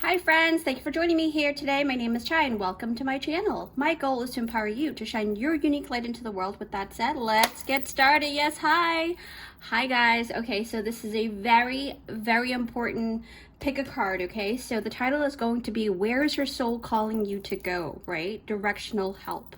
Hi friends, thank you for joining me here today. My name is Chai and welcome to my channel. My goal is to empower you to shine your unique light into the world. With that said, let's get started. Yes, hi. Hi guys. Okay, so this is a very important pick a card, okay? So the title is going to be Where is your soul calling you to go, right? Directional help.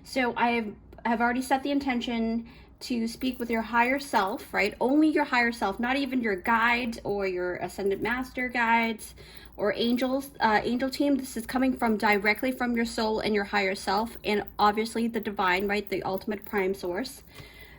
So I have already set the intention to speak with your higher self, right? Only your higher self, not even your guides or your ascended master guides or angels, angel team. This is coming from directly from your soul and your higher self, and obviously the divine, right? The ultimate prime source.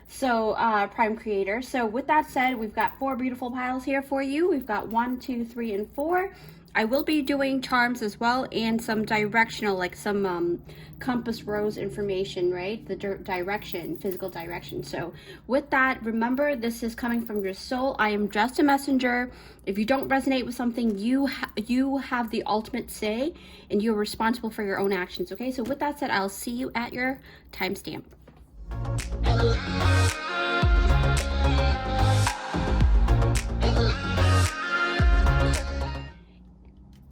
So prime creator. So with that said, we've got 4 beautiful piles here for you. We've got 1, 2, 3, and 4. I will be doing charms as well and some directional, like some compass rose information, right? The direction, physical direction. So with that, remember, this is coming from your soul. I am just a messenger. If you don't resonate with something, you have the ultimate say, and you're responsible for your own actions, okay? So with that said, I'll see you at your timestamp.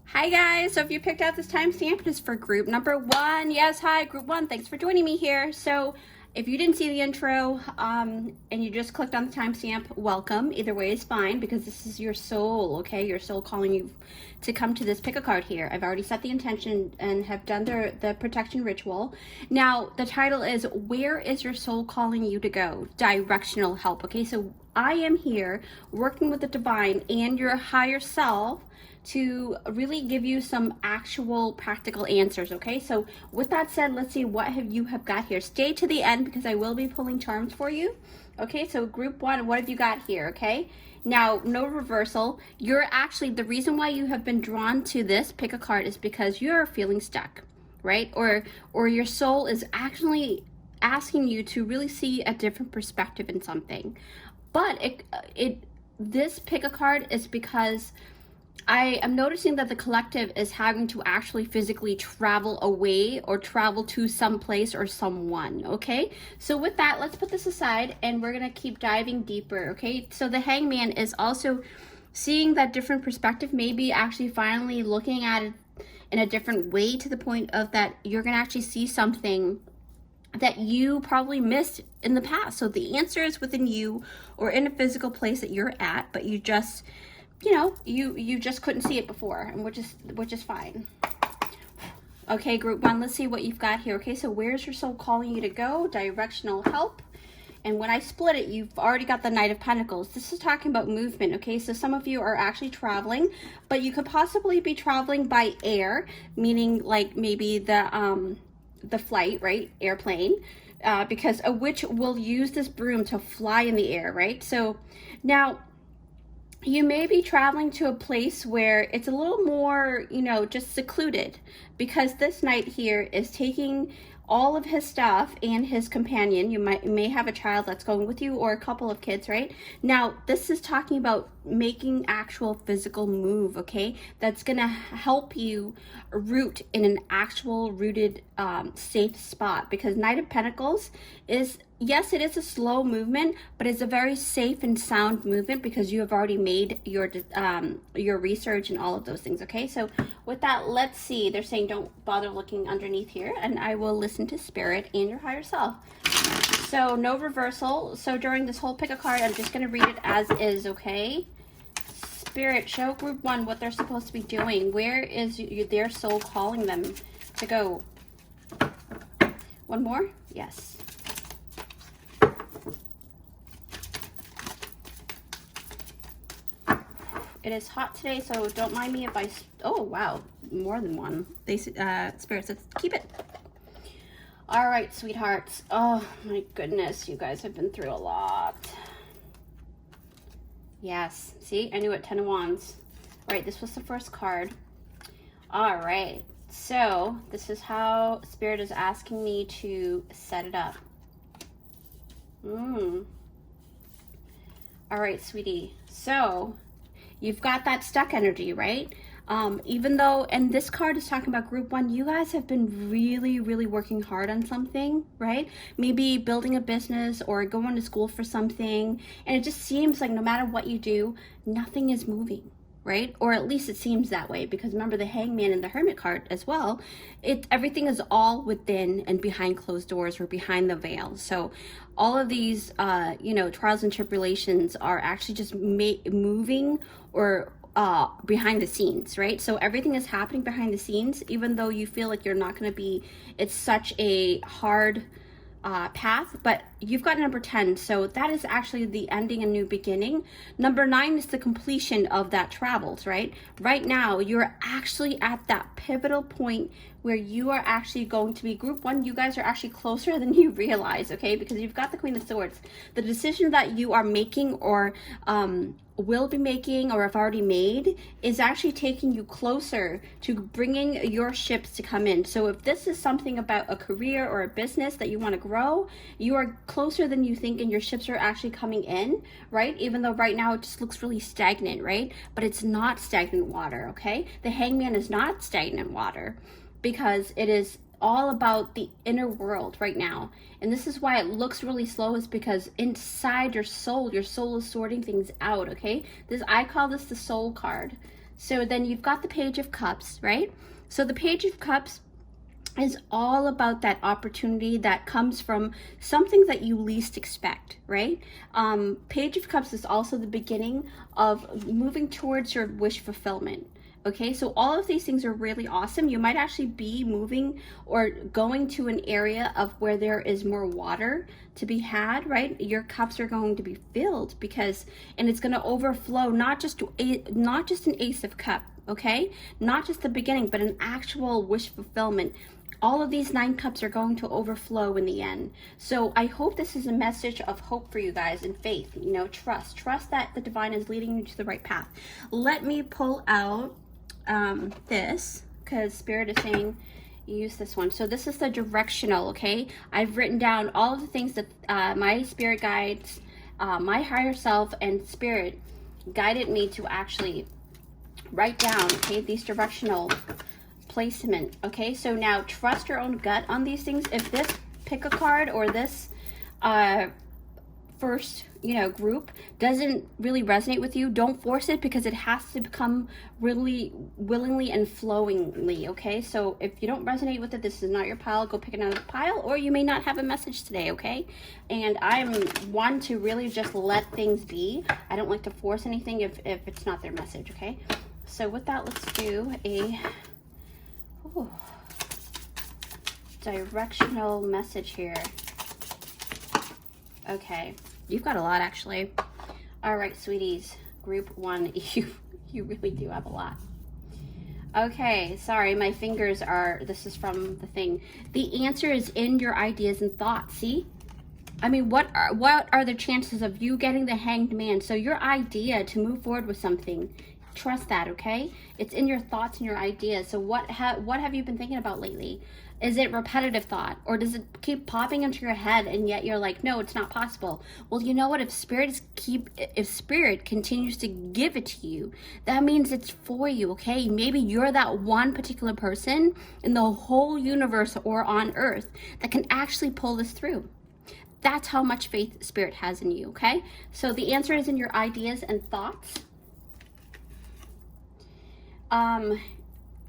Hi guys, so if you picked out this timestamp, it is for group number 1. Yes, hi, group 1. Thanks for joining me here. So if you didn't see the intro and you just clicked on the timestamp, welcome. Either way is fine, because this is your soul, okay? Your soul calling you to come to this pick a card here. I've already set the intention and have done the protection ritual. Now, the title is Where is your soul calling you to go? Directional help, okay? So I am here working with the divine and your higher self to really give you some actual practical answers, okay? So with that said, let's see what you have got here. Stay to the end because I will be pulling charms for you. Okay, so group 1, what have you got here, okay? Now, no reversal. You're actually, the reason why you have been drawn to this pick a card is because you're feeling stuck, right? Or your soul is actually asking you to really see a different perspective in something. But this pick a card is because I am noticing that the collective is having to actually physically travel away or travel to some place or someone, okay? So with that, let's put this aside and we're gonna keep diving deeper, okay? So the hangman is also seeing that different perspective, maybe actually finally looking at it in a different way, to the point of that you're gonna actually see something that you probably missed in the past. So the answer is within you or in a physical place that you're at, but you just, you know, you just couldn't see it before, and which is fine. Okay, group 1, let's see what you've got here. Okay, so where's your soul calling you to go? Directional help. And when I split it, you've already got the Knight of Pentacles. This is talking about movement, okay? So some of you are actually traveling, but you could possibly be traveling by air, meaning like maybe the flight, right? Airplane. Because a witch will use this broom to fly in the air, right? So now, you may be traveling to a place where it's a little more, you know, just secluded, because this knight here is taking all of his stuff and his companion. You may have a child that's going with you, or a couple of kids, right? Now, this is talking about making actual physical move, okay? That's gonna help you root in an actual rooted, safe spot, because Knight of Pentacles is, yes, it is a slow movement, but it's a very safe and sound movement because you have already made your research and all of those things, okay? So with that, let's see. They're saying don't bother looking underneath here, and I will listen to spirit and your higher self. So no reversal. So during this whole pick a card, I'm just going to read it as is, okay? Spirit, show group 1 what they're supposed to be doing. Where is their soul calling them to go? One more? Yes. It is hot today, so don't mind me if I... Oh, wow. More than one. They Spirit says, keep it. All right, sweethearts. Oh, my goodness. You guys have been through a lot. Yes. See? I knew it. 10 of Wands. All right, this was the first card. All right. So, this is how Spirit is asking me to set it up. All right, sweetie. So... you've got that stuck energy, right? Even though, and this card is talking about group one, you guys have been really, really working hard on something, right? Maybe building a business or going to school for something. And it just seems like no matter what you do, nothing is moving, right? Or at least it seems that way, because remember the Hangman and the Hermit card as well. Everything is all within and behind closed doors or behind the veil. So all of these, trials and tribulations are actually just moving or behind the scenes, right? So everything is happening behind the scenes, even though you feel like you're not going to be, it's such a hard path, but you've got number 10, so that is actually the ending and new beginning. Number 9 is the completion of that travels, right? Right now you're actually at that pivotal point where you are actually going to be group one. You guys are actually closer than you realize, okay? Because you've got the Queen of Swords. The decision that you are making or will be making or have already made is actually taking you closer to bringing your ships to come in. So if this is something about a career or a business that you want to grow, you are closer than you think and your ships are actually coming in, right? Even though right now it just looks really stagnant, right? But it's not stagnant water, okay? The Hangman is not stagnant water, because it is all about the inner world right now. And this is why it looks really slow, is because inside your soul is sorting things out, okay? I call this the soul card. So then you've got the Page of Cups, right? So the Page of Cups is all about that opportunity that comes from something that you least expect, right? Page of Cups is also the beginning of moving towards your wish fulfillment. Okay, so all of these things are really awesome. You might actually be moving or going to an area of where there is more water to be had, right? Your cups are going to be filled and it's going to overflow, not just an Ace of Cup, okay? Not just the beginning, but an actual wish fulfillment. All of these 9 cups are going to overflow in the end. So I hope this is a message of hope for you guys and faith, trust that the divine is leading you to the right path. Let me pull out this, because Spirit is saying use this one. So this is the directional, okay? I've written down all of the things that my spirit guides, my higher self and Spirit guided me to actually write down, okay, these directional placement, okay? So now trust your own gut on these things. If this pick a card or this first group doesn't really resonate with you, don't force it, because it has to become really willingly and flowingly, okay? So if you don't resonate with it, this is not your pile. Go pick another pile, or you may not have a message today, okay? And I'm one to really just let things be. I don't like to force anything if it's not their message, okay? So with that, let's do a directional message here. Okay, you've got a lot actually. All right, sweeties, group one, you really do have a lot. Okay, sorry, my fingers this is from the thing. The answer is in your ideas and thoughts. See, I mean, what are the chances of you getting the Hanged Man? So your idea to move forward with something, trust that, okay? It's in your thoughts and your ideas. So what have you been thinking about lately? Is it repetitive thought, or does it keep popping into your head and yet you're like, no, it's not possible? Well, you know what? If Spirit continues to give it to you, that means it's for you, okay? Maybe you're that one particular person in the whole universe or on earth that can actually pull this through. That's how much faith Spirit has in you, okay? So the answer is in your ideas and thoughts.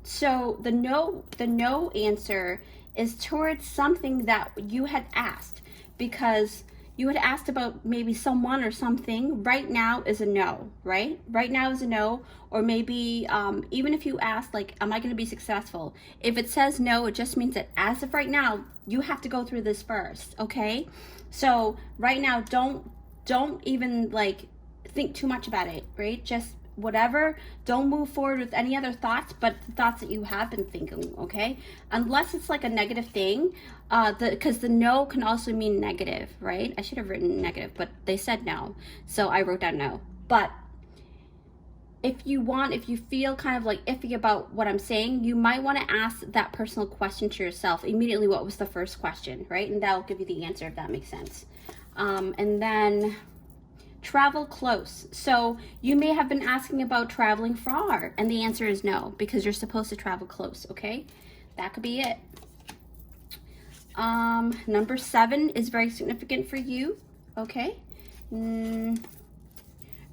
So the no answer is towards something that you had asked, because you had asked about maybe someone or something. Right now is a no, right? Right now is a no. Or maybe even if you ask, like, am I going to be successful? If it says no, it just means that as of right now, you have to go through this first, okay? So right now, don't even like think too much about it, right? Just whatever, don't move forward with any other thoughts but the thoughts that you have been thinking, okay? Unless it's like a negative thing, because the no can also mean negative, right? I should have written negative, but they said no, so I wrote down no. But if you feel kind of like iffy about what I'm saying, you might want to ask that personal question to yourself immediately. What was the first question, right? And that'll give you the answer, if that makes sense. And then travel close. So you may have been asking about traveling far, and the answer is no, because you're supposed to travel close, okay? That could be it. Number 7 is very significant for you, okay?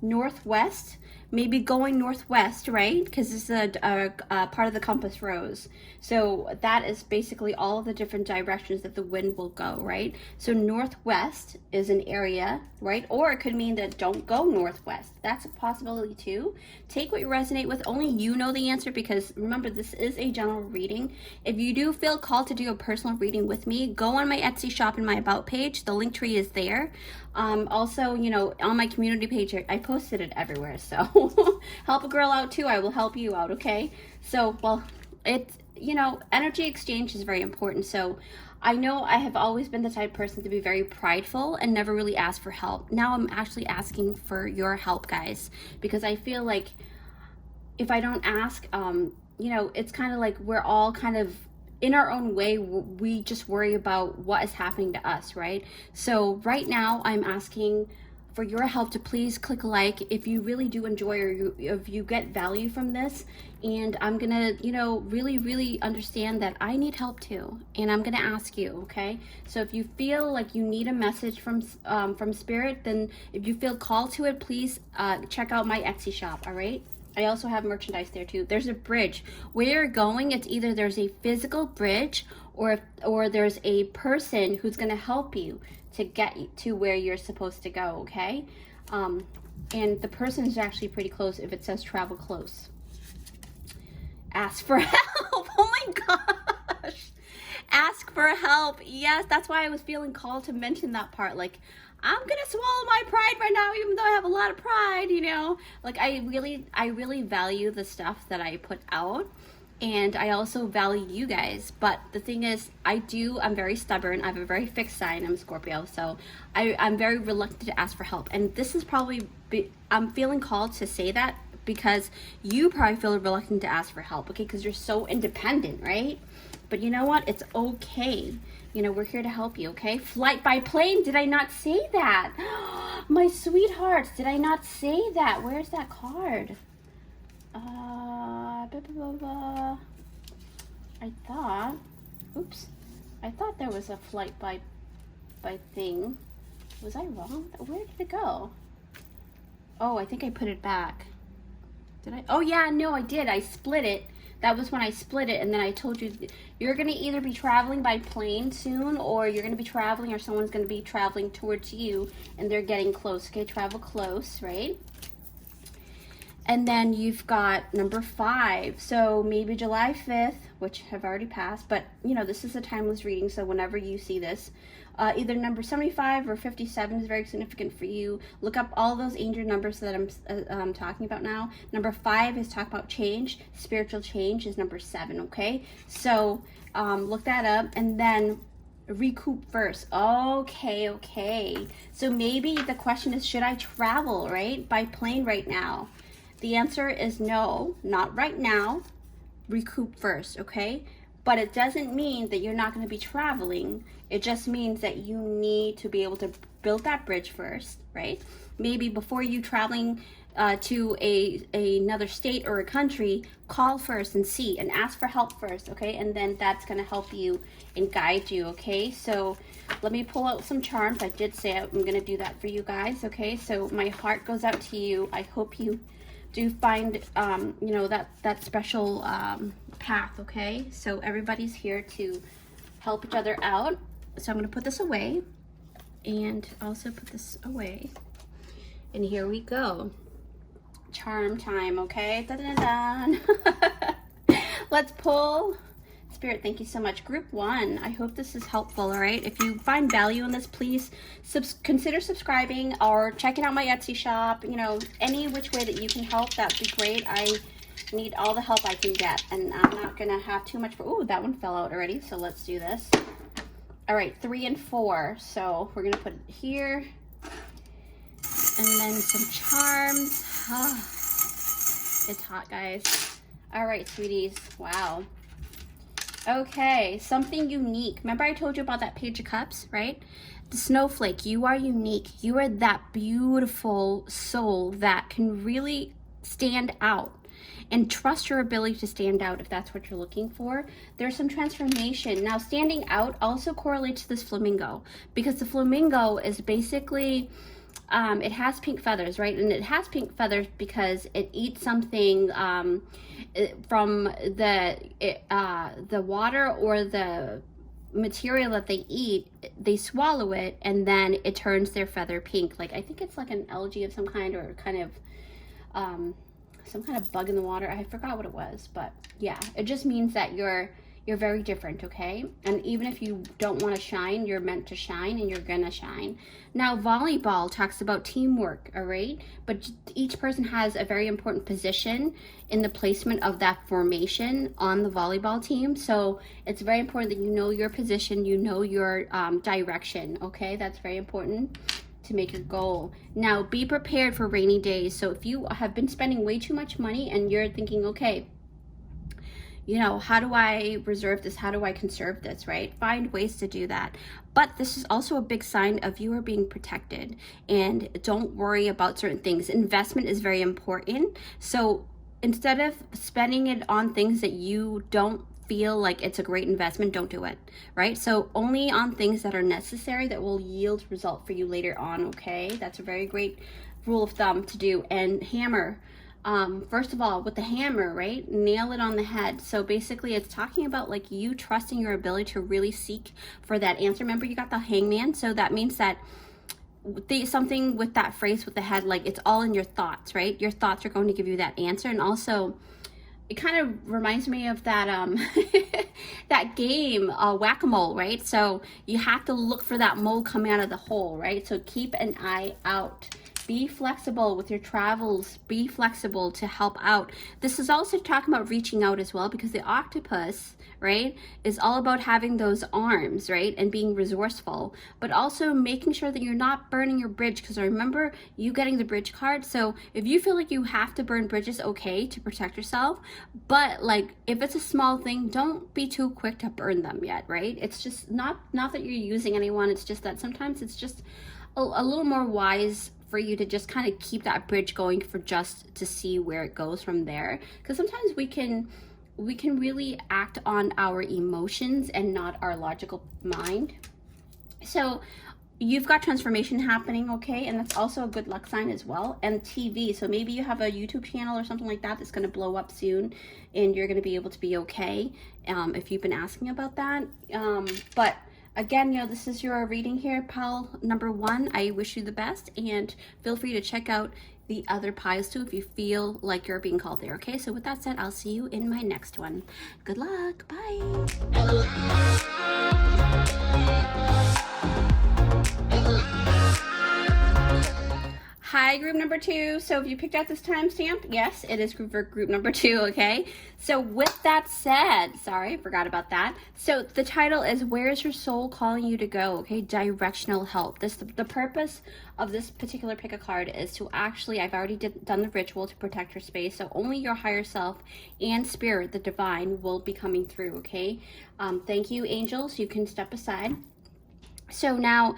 Northwest, maybe going northwest, right? Because this is a part of the compass rose. So that is basically all of the different directions that the wind will go, right? So northwest is an area, right? Or it could mean that don't go northwest. That's a possibility too. Take what you resonate with. Only you know the answer, because remember, this is a general reading. If you do feel called to do a personal reading with me, go on my Etsy shop in my about page. The link tree is there. Also, you know, on my community page, I posted it everywhere. So help a girl out too. I will help you out. Okay. So, well, it's, you know, energy exchange is very important. So I know I have always been the type of person to be very prideful and never really ask for help. Now I'm actually asking for your help, guys, because I feel like if I don't ask, you know, it's kind of like we're all kind of in our own way. We just worry about what is happening to us, right? So right now I'm asking for your help to please click like if you really do enjoy, or if you get value from this. And I'm gonna, you know, really understand that I need help too, and I'm gonna ask you, okay? So if you feel like you need a message from Spirit, then if you feel called to it, please check out my Etsy shop. All right, I also have merchandise there too. There's a bridge. Where you're going, it's either there's a physical bridge, or there's a person who's gonna help you to get to where you're supposed to go, okay? And the person is actually pretty close if it says travel close. Ask for help. Oh my gosh. Ask for help. Yes, that's why I was feeling called to mention that part. Like, I'm gonna swallow my pride right now, even though I have a lot of pride, you know? Like, I really value the stuff that I put out. And I also value you guys. But the thing is, I'm very stubborn. I have a very fixed sign. I'm a Scorpio. So I'm very reluctant to ask for help. And this is probably, I'm feeling called to say that because you probably feel reluctant to ask for help, okay? Because you're so independent, right? But you know what? It's okay. You know, we're here to help you, okay? Flight by plane. Did I not say that? My sweethearts, did I not say that? Where's that card? I thought there was a flight by thing. Was I wrong? Where did it go? Oh, I think I put it back. Did I? Oh yeah, no, I did. I split it. That was when I split it, and then I told you you're gonna either be traveling by plane soon, or you're gonna be traveling, or someone's gonna be traveling towards you, and they're getting close. Okay, travel close, right? And then you've got number 5. So maybe July 5th, which have already passed, but you know, this is a timeless reading. So whenever you see this, either number 75 or 57 is very significant for you. Look up all those angel numbers that I'm talking about now. Number 5 is talk about change. Spiritual change is number 7. Okay. So look that up, and then recoup first. Okay. So maybe the question is, should I travel, right? By plane right now? The answer is no, not right now. Recoup first, okay? But it doesn't mean that you're not going to be traveling. It just means that you need to be able to build that bridge first, right? Maybe before you traveling to another state or a country, call first and see and ask for help first, okay? And then that's going to help you and guide you, okay? So let me pull out some charms. I did say I'm going to do that for you guys, okay? So my heart goes out to you. I hope you do find you know, that special path, okay? So everybody's here to help each other out. So I'm going to put this away and also put this away, and here we go. Charm time, okay? Dun, dun, dun. Let's pull. Spirit, thank you so much. Group 1, I hope this is helpful, all right? If you find value in this, please consider subscribing or checking out my Etsy shop. You know, any which way that you can help, that'd be great. I need all the help I can get, and I'm not gonna have too much for, ooh, that one fell out already, so let's do this. All right, 3 and 4, so we're gonna put it here, and then some charms. It's hot, guys. All right, sweeties, wow. Okay, something unique. Remember I told you about that Page of Cups, right? The snowflake, you are unique. You are that beautiful soul that can really stand out, and trust your ability to stand out if that's what you're looking for. There's some transformation. Now, standing out also correlates to this flamingo, because the flamingo is basically, it has pink feathers, right? And it has pink feathers because it eats something from the water or the material that they eat. They swallow it and then it turns their feather pink. Like, I think it's like an algae of some kind, or kind of some kind of bug in the water. I forgot what it was, but yeah, it just means that you're very different, okay? And even if you don't want to shine, you're meant to shine, and you're gonna shine. Now, volleyball talks about teamwork, all right? But each person has a very important position in the placement of that formation on the volleyball team. So it's very important that you know your position, you know your direction, okay? That's very important to make your goal. Now, be prepared for rainy days. So if you have been spending way too much money and you're thinking, okay, you know, how do I reserve this? How do I conserve this, right? Find ways to do that. But this is also a big sign of you are being protected, and don't worry about certain things. Investment is very important. So instead of spending it on things that you don't feel like it's a great investment, don't do it, right? So only on things that are necessary, that will yield result for you later on, okay? That's a very great rule of thumb to do. And hammer. First of all, with the hammer, right, nail it on the head. So basically it's talking about like you trusting your ability to really seek for that answer. Remember, you got the hangman, so that means that something with that phrase with the head, like it's all in your thoughts, right? Your thoughts are going to give you that answer. And also it kind of reminds me of that that game, whack-a-mole, right? So you have to look for that mole coming out of the hole, right? So keep an eye out. Be flexible with your travels. Be flexible to help out. This is also talking about reaching out as well, because the octopus, right, is all about having those arms, right, and being resourceful, but also making sure that you're not burning your bridge, because I remember you getting the bridge card. So if you feel like you have to burn bridges, okay, to protect yourself, but like if it's a small thing, don't be too quick to burn them yet, right? It's just not that you're using anyone, it's just that sometimes it's just a little more wise for you to just kind of keep that bridge going for just to see where it goes from there, because sometimes we can really act on our emotions and not our logical mind. So you've got transformation happening, okay? And that's also a good luck sign as well. And TV, so maybe you have a YouTube channel or something like that that's going to blow up soon, and you're going to be able to be okay, if you've been asking about that. But again, you know, this is your reading here, pile number 1. I wish you the best, and feel free to check out the other piles too if you feel like you're being called there, okay? So with that said, I'll see you in my next one. Good luck. Bye. Hi, group number 2. So if you picked out this timestamp, yes, it is group number 2, okay? So with that said, sorry, I forgot about that. So the title is Where is Your Soul Calling You to Go? Okay, directional help. The purpose of this particular pick a card is to actually, I've already done the ritual to protect your space, so only your higher self and spirit, the divine, will be coming through, okay? Thank you, angels. You can step aside. So now,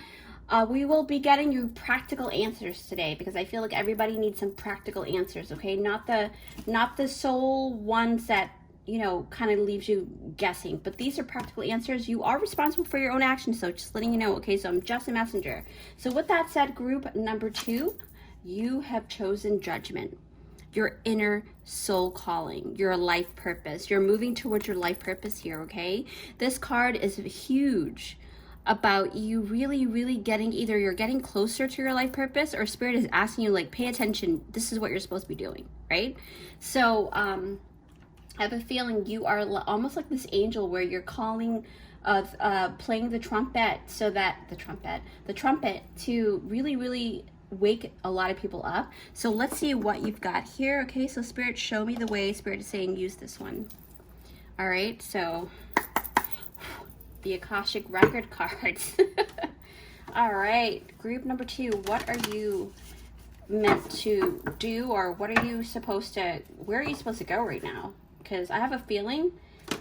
we will be getting you practical answers today, because I feel like everybody needs some practical answers, okay? Not the soul ones that, you know, kind of leaves you guessing, but these are practical answers. You are responsible for your own actions, so just letting you know, okay? So I'm just a messenger. So with that said, group number 2, you have chosen judgment. Your inner soul calling, your life purpose. You're moving towards your life purpose here, okay? This card is huge about you really getting, either you're getting closer to your life purpose, or spirit is asking you, like, pay attention, this is what you're supposed to be doing, right? So I have a feeling you are almost like this angel where you're calling playing the trumpet, so that the trumpet to really wake a lot of people up. So let's see what you've got here. Okay, so spirit, show me the way. Spirit is saying use this one. All right, so the Akashic record cards. All right, group number 2, what are you meant to do, or what are you supposed to, where are you supposed to go right now? Because I have a feeling,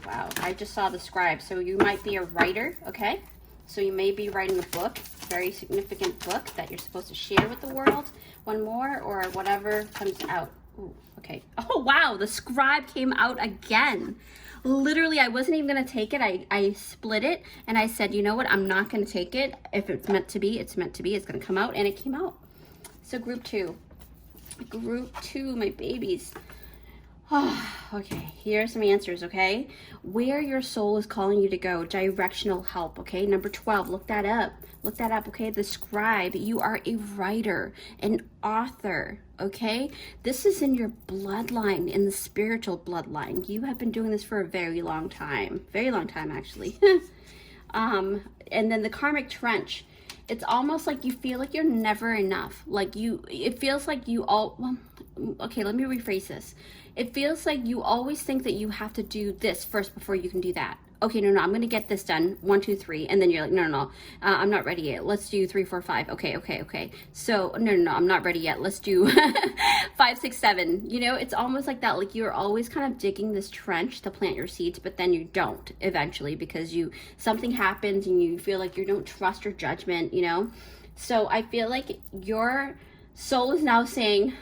wow, I just saw the scribe, so you might be a writer, okay? So you may be writing a book. very significant book that you're supposed to share with the world. One more, or whatever comes out. Ooh, okay. Oh, wow. The Scribe came out again. Literally, I wasn't even going to take it. I split it, and I said, you know what? I'm not going to take it. If it's meant to be, it's meant to be. It's going to come out, and it came out. So group 2. Group 2, my babies. Okay, here are some answers, okay? Where your soul is calling you to go, directional help, okay? Number 12, look that up. Look that up, okay? The Scribe, you are a writer, an author, okay? This is in your bloodline, in the spiritual bloodline. You have been doing this for a very long time actually. And then the Karmic Trench. It's almost like you feel like you're never enough. Like it feels like you well, okay, let me rephrase this. It feels like you always think that you have to do this first before you can do that. Okay, no, I'm going to get this done. 1, 2, 3. And then you're like, no, I'm not ready yet. Let's do 3, 4, 5. Okay. So, no, I'm not ready yet. Let's do 5, 6, 7. You know, it's almost like that. Like you're always kind of digging this trench to plant your seeds, but then you don't eventually because something happens and you feel like you don't trust your judgment, you know? So I feel like your soul is now saying,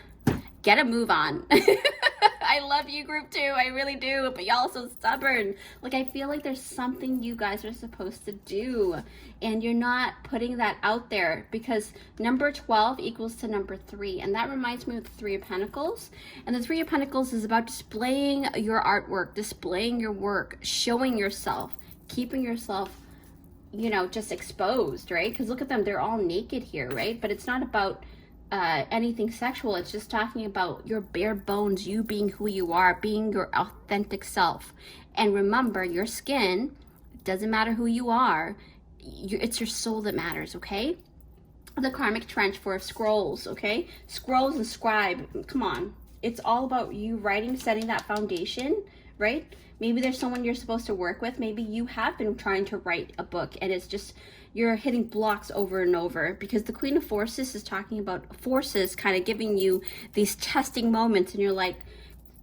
get a move on. I love you, group 2. I really do. But y'all are so stubborn. Like, I feel like there's something you guys are supposed to do. And you're not putting that out there because number 12 equals to number 3. And that reminds me of the 3 of Pentacles. And the 3 of Pentacles is about displaying your artwork, displaying your work, showing yourself, keeping yourself, you know, just exposed, right? Because look at them. They're all naked here, right? But it's not about anything sexual. It's just talking about your bare bones, you being who you are, being your authentic self. And remember, your skin, doesn't matter who you are, it's your soul that matters, okay? The Karmic Trench for scrolls, okay? Scrolls and Scribe, come on. It's all about you writing, setting that foundation, right? Maybe there's someone you're supposed to work with. Maybe you have been trying to write a book and it's just you're hitting blocks over and over because the Queen of Forces is talking about forces kind of giving you these testing moments and you're like,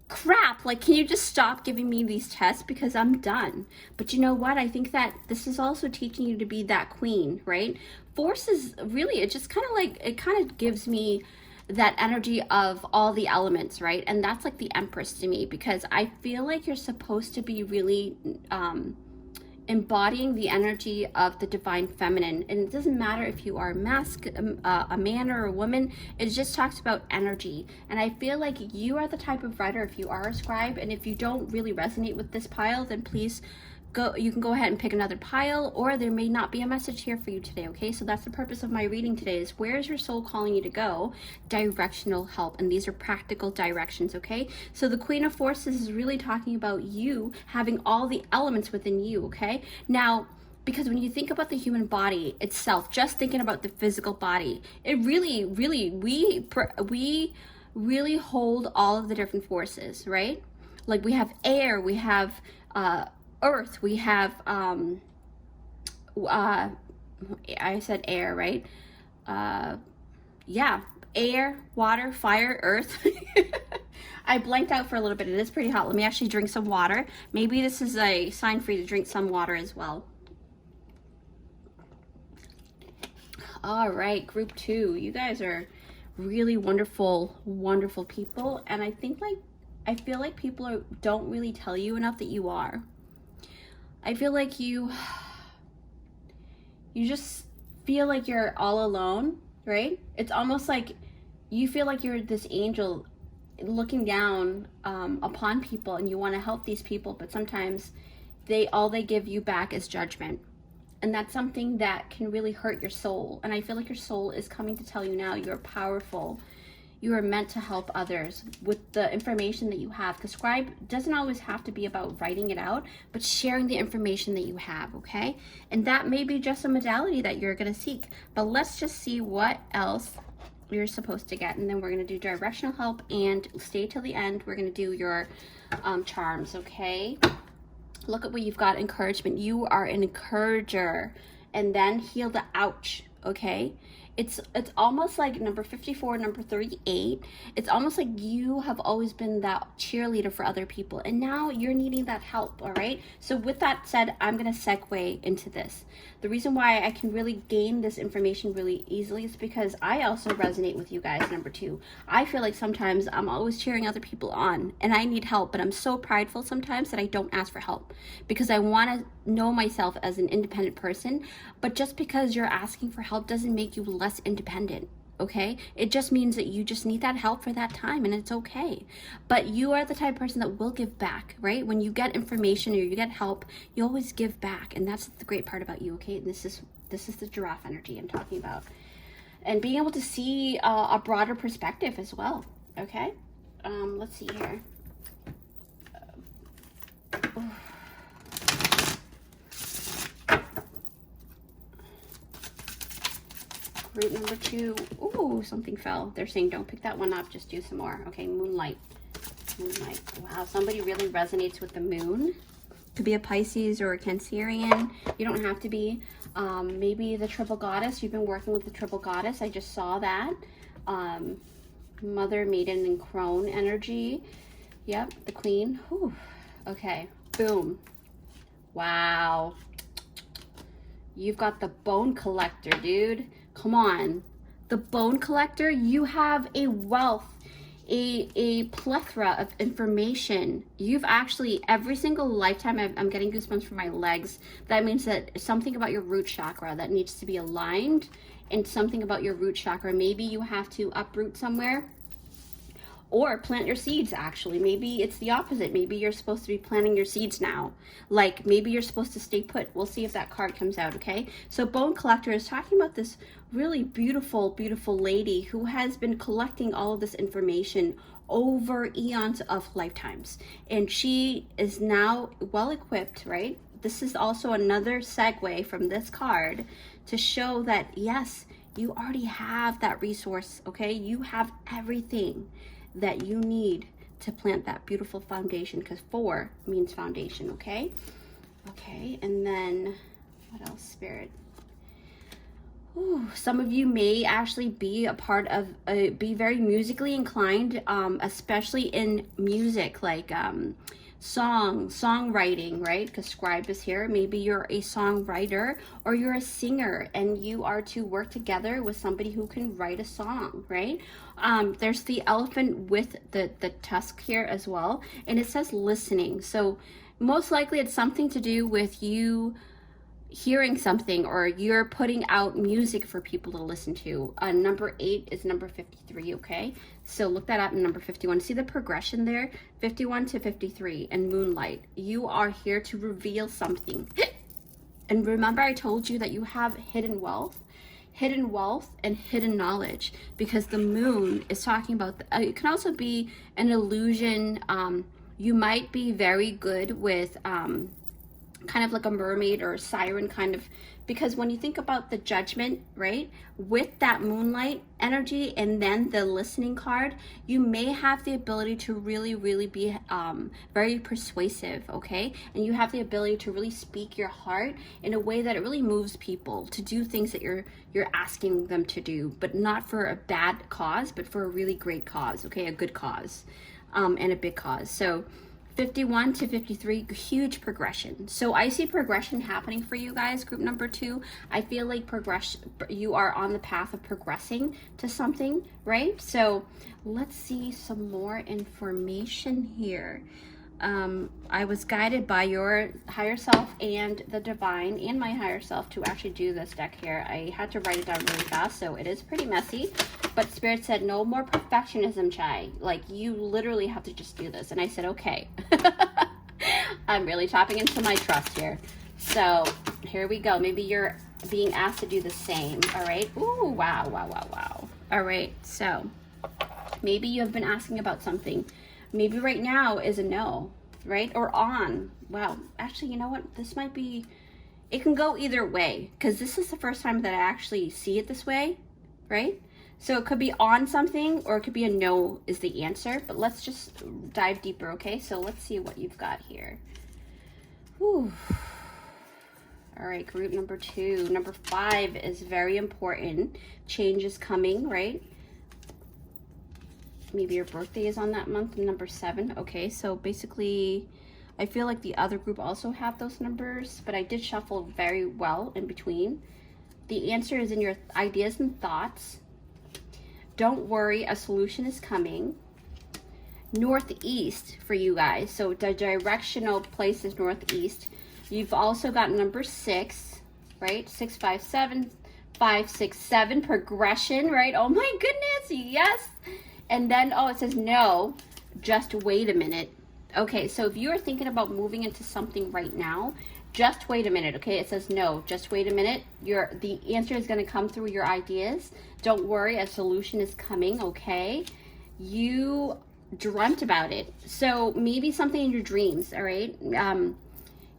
crap, like, can you just stop giving me these tests because I'm done? But you know what? I think that this is also teaching you to be that queen, right? Forces, really, it just kind of like, it kind of gives me that energy of all the elements, right? And that's like the Empress to me because I feel like you're supposed to be really embodying the energy of the divine feminine. And it doesn't matter if you are a man or a woman, it just talks about energy. And I feel like you are the type of writer, if you are a scribe, and if you don't really resonate with this pile, then please you can go ahead and pick another pile, or there may not be a message here for you today, okay? So that's the purpose of my reading today, is where is your soul calling you to go? Directional help, and these are practical directions, okay? So the Queen of Forces is really talking about you having all the elements within you, okay? Now, because when you think about the human body itself, just thinking about the physical body, it really, we really hold all of the different forces, right? Like we have air, we have earth, we have I said air, right? Yeah, air, water, fire, earth. I blanked out for a little bit. It is pretty hot. Let me actually drink some water. Maybe this is a sign for you to drink some water as well. All right, group 2, you guys are really wonderful people, and I feel like people don't really tell you enough that you are. I feel like you just feel like you're all alone, right? It's almost like you feel like you're this angel looking down upon people, and you want to help these people, but sometimes all they give you back is judgment. And that's something that can really hurt your soul. And I feel like your soul is coming to tell you now you're powerful. You are meant to help others with the information that you have. Because scribe doesn't always have to be about writing it out, but sharing the information that you have, okay? And that may be just a modality that you're going to seek. But let's just see what else you're supposed to get. And then we're going to do directional help and stay till the end. We're going to do your charms, okay? Look at what you've got. Encouragement. You are an encourager. And then heal the ouch. okay? It's almost like number 54, number 38. It's almost like you have always been that cheerleader for other people, and now you're needing that help, all right? So with that said, I'm going to segue into this. The reason why I can really gain this information really easily is because I also resonate with you guys, number 2. I feel like sometimes I'm always cheering other people on, and I need help, but I'm so prideful sometimes that I don't ask for help because I want to know myself as an independent person. But just because you're asking for help doesn't make you less independent, okay? It just means that you just need that help for that time, and it's okay. But you are the type of person that will give back, right? When you get information or you get help, you always give back, and that's the great part about you, okay? And this is the giraffe energy I'm talking about, and being able to see a broader perspective as well, okay? Let's see here. Group number 2. Ooh, something fell. They're saying don't pick that one up, just do some more. Okay, moonlight. Moonlight. Wow, somebody really resonates with the moon. Could be a Pisces or a Cancerian. You don't have to be. Maybe the triple goddess. You've been working with the triple goddess. I just saw that. Mother, maiden, and crone energy. Yep, the queen. Whew. Okay, boom. Wow. You've got the bone collector, dude. Come on. The bone collector, you have a wealth, a plethora of information. You've actually, every single lifetime, I'm getting goosebumps from my legs. That means that something about your root chakra that needs to be aligned, and something about your root chakra. Maybe you have to uproot somewhere or plant your seeds, actually. Maybe it's the opposite. Maybe you're supposed to be planting your seeds now. Like, maybe you're supposed to stay put. We'll see if that card comes out, okay? So Bone Collector is talking about this really beautiful, beautiful lady who has been collecting all of this information over eons of lifetimes. And she is now well equipped, right? This is also another segue from this card to show that, yes, you already have that resource, okay? You have everything that you need to plant that beautiful foundation, because 4 means foundation, okay? Okay, and then what else, Spirit? Ooh, some of you may actually be a part of, be very musically inclined, especially in music, like songwriting, right? Because Scribe is here. Maybe you're a songwriter or you're a singer and you are to work together with somebody who can write a song, right? There's the elephant with the tusk here as well, and it says listening. So most likely it's something to do with you hearing something, or you're putting out music for people to listen to. Number 8 is number 53, okay? So look that up in number 51. See the progression there? 51 to 53 and Moonlight. You are here to reveal something. And remember I told you that you have hidden wealth and hidden knowledge, because the moon is talking about, it can also be an illusion. You might be very good with kind of like a mermaid or a siren kind of, because when you think about the judgment, right, with that moonlight energy and then the listening card, you may have the ability to really be very persuasive, okay? And you have the ability to really speak your heart in a way that it really moves people to do things that you're asking them to do, but not for a bad cause, but for a really great cause, okay? A good cause, and a big cause. So 51 to 53, huge progression. So I see progression happening for you guys, group number 2. I feel like you are on the path of progressing to something, right? So let's see some more information here. I was guided by your higher self and the divine and my higher self to actually do this deck here. I had to write it down really fast, so it is pretty messy, but Spirit said no more perfectionism, Chai. Like, you literally have to just do this. And I said, okay. I'm really tapping into my trust here. So here we go. Maybe you're being asked to do the same. All right. Ooh, wow. All right. So maybe you have been asking about something. Maybe right now is a no, right? Or on. Wow. Actually, you know what? This might be, it can go either way, because this is the first time that I actually see it this way, right? So it could be on something, or it could be a no is the answer. But let's just dive deeper, okay? So let's see what you've got here. Whew. All right, group number 2. Number 5 is very important. Change is coming, right? Maybe your birthday is on that month, number 7. Okay, so basically, I feel like the other group also have those numbers, but I did shuffle very well in between. The answer is in your ideas and thoughts. Don't worry, a solution is coming. Northeast for you guys. So the directional place is northeast. You've also got number 6, right? 6, 5, 7, 5, 6, 7 progression, right? Oh my goodness, yes. And then, oh, it says no, just wait a minute. Okay, so if you are thinking about moving into something right now, just wait a minute, okay? It says no, just wait a minute. The answer is going to come through your ideas. Don't worry, a solution is coming, okay? You dreamt about it. So maybe something in your dreams, all right?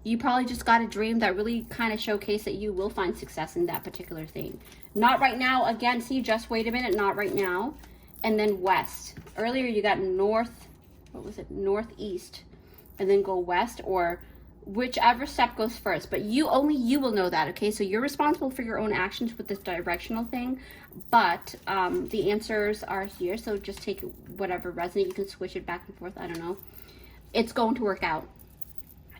You probably just got a dream that really kind of showcased that you will find success in that particular thing. Not right now. Again, see, just wait a minute, not right now. And then west. Earlier you got north, what was it? Northeast. And then go west, or whichever step goes first. But only you will know that, okay? So you're responsible for your own actions with this directional thing. But the answers are here. So just take whatever resonates. You can switch it back and forth. I don't know. It's going to work out.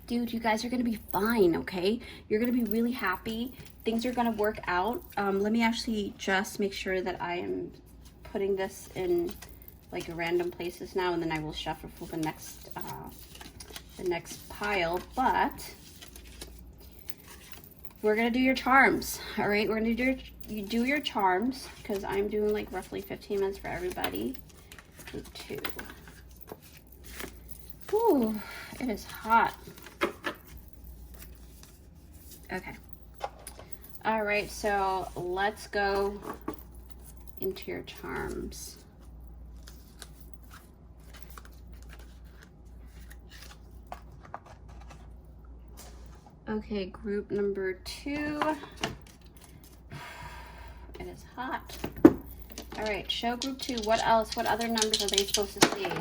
Dude, you guys are going to be fine, okay? You're going to be really happy. Things are going to work out. Let me actually just make sure that I am putting this in like random places now, and then I will shuffle for the next pile. But we're going to do your charms, all right? We're going to do your charms, because I'm doing like roughly 15 minutes for everybody. Group 2. Ooh, it is hot. Okay. All right, so let's go into your charms. Okay, group number 2. It is hot. All right, show group 2. What else? What other numbers are they supposed to see?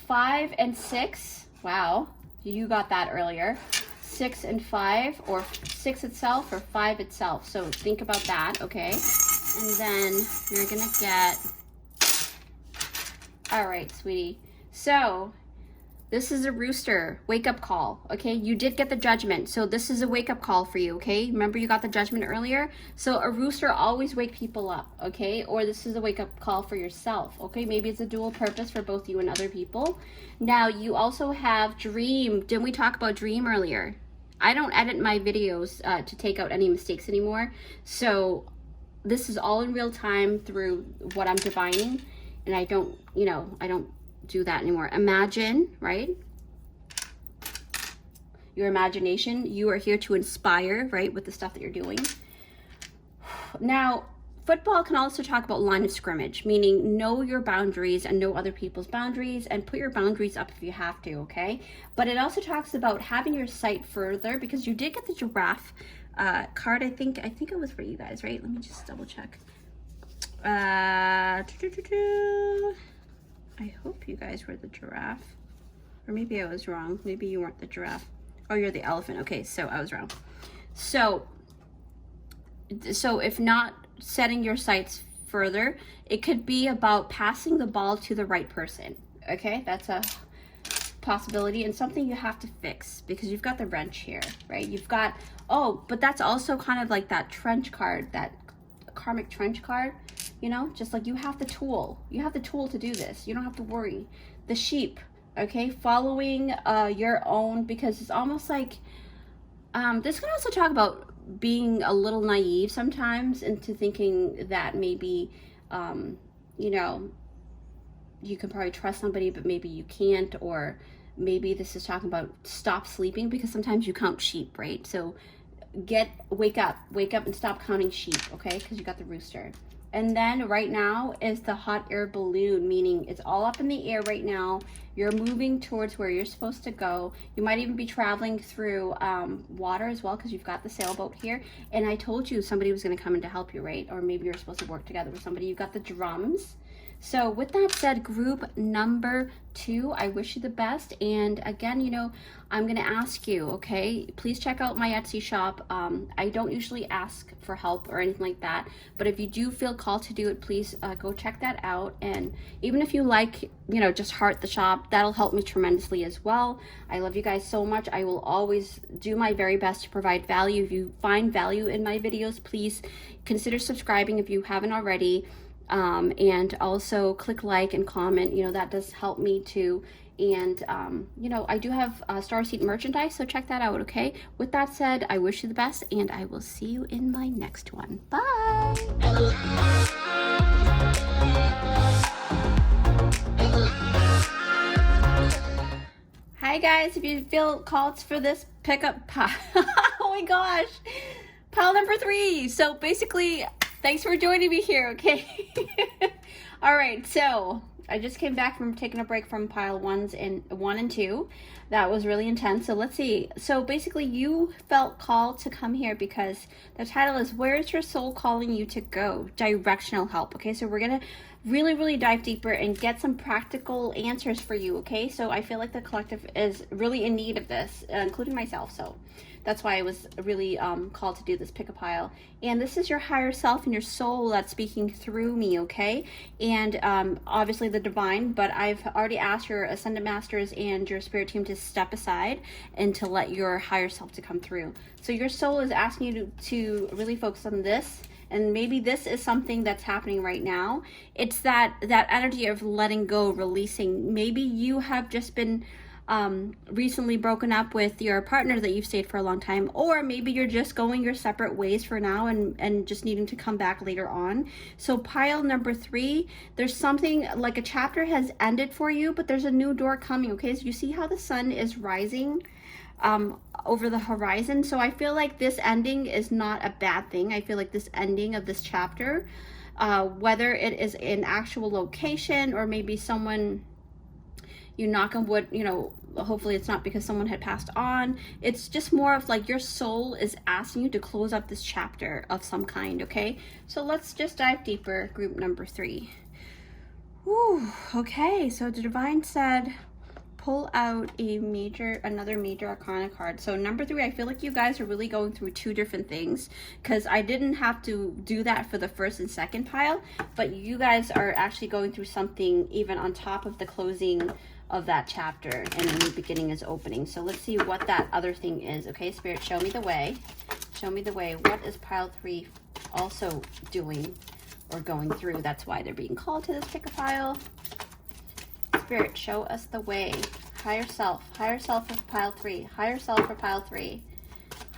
5 and 6. Wow, you got that earlier. 6 and 5, or 6 itself or 5 itself. So think about that, okay? And then you're gonna get, all right, sweetie. So this is a rooster wake-up call, okay? You did get the judgment, so this is a wake-up call for you, okay? Remember you got the judgment earlier? So a rooster always wake people up, okay? Or this is a wake-up call for yourself, okay? Maybe it's a dual purpose for both you and other people. Now, you also have dream. Didn't we talk about dream earlier? I don't edit my videos to take out any mistakes anymore, so this is all in real time through what I'm divining, and I don't, I don't do that anymore. Imagine, right? Your imagination. You are here to inspire, right, with the stuff that you're doing. Now, football can also talk about line of scrimmage, meaning know your boundaries and know other people's boundaries, and put your boundaries up if you have to, okay? But it also talks about having your sight further, because you did get the giraffe card. I think it was for you guys, right? Let me just double check. I hope you guys were the giraffe, or maybe I was wrong. Maybe you weren't the giraffe. Oh, you're the elephant. Okay, so I was wrong. So if not setting your sights further, it could be about passing the ball to the right person, okay? That's a possibility, and something you have to fix, because you've got the wrench here, right? You've got, oh, but that's also kind of like that trench card, that karmic trench card, just like you have the tool to do this. You don't have to worry. The sheep, okay, following your own, because it's almost like this can also talk about being a little naive sometimes into thinking that maybe you can probably trust somebody, but maybe you can't. Or maybe this is talking about stop sleeping, because sometimes you count sheep, right? So wake up and stop counting sheep, okay? Because you got the rooster. And then right now is the hot air balloon, meaning it's all up in the air right now. You're moving towards where you're supposed to go. You might even be traveling through water as well, because you've got the sailboat here. And I told you somebody was going to come in to help you, right? Or maybe you're supposed to work together with somebody. You've got the drums. So with that said, group number 2, I wish you the best. And again, you know, I'm going to ask you, okay, please check out my Etsy shop. I don't usually ask for help or anything like that, but if you do feel called to do it, please go check that out. And even if you like, you know, just heart the shop, that'll help me tremendously as well. I love you guys so much. I will always do my very best to provide value. If you find value in my videos, please consider subscribing if you haven't already. And also click like and comment, you know, that does help me too. And, you know, I do have Starseed merchandise, so check that out, okay? With that said, I wish you the best, and I will see you in my next one. Bye! Hi guys, if you feel called for this pickup pile, oh my gosh, pile number 3. So basically, thanks for joining me here, okay? All right, so I just came back from taking a break from pile 1 and 2. That was really intense. So let's see. So basically, you felt called to come here because the title is "Where is Your Soul Calling You to Go?" Directional help. Okay, so we're gonna really dive deeper and get some practical answers for you. Okay, so I feel like the collective is really in need of this, including myself. So that's why I was really called to do this pick a pile. And this is your higher self and your soul that's speaking through me, okay? And obviously the divine, but I've already asked your ascended masters and your spirit team to step aside and to let your higher self to come through. So your soul is asking you to really focus on this. And maybe this is something that's happening right now. It's that energy of letting go, releasing. Maybe you have just been recently broken up with your partner that you've stayed for a long time, or maybe you're just going your separate ways for now and just needing to come back later on. So pile number 3, there's something like a chapter has ended for you, but there's a new door coming, okay? So you see how the sun is rising over the horizon. So I feel like this ending is not a bad thing. I feel like this ending of this chapter, whether it is an actual location or maybe someone, you knock on wood, you know, hopefully it's not because someone had passed on. It's just more of like your soul is asking you to close up this chapter of some kind, okay? So let's just dive deeper, group number 3. Whew, okay, so the divine said, pull out another major arcana card. So number 3, I feel like you guys are really going through 2 different things, because I didn't have to do that for the first and second pile, but you guys are actually going through something even on top of the closing of that chapter, and a new beginning is opening. So let's see what that other thing is. Okay, Spirit, show me the way. Show me the way. What is pile 3 also doing or going through? That's why they're being called to this pick a pile. Spirit, show us the way. Higher self for pile 3. Higher self for pile 3.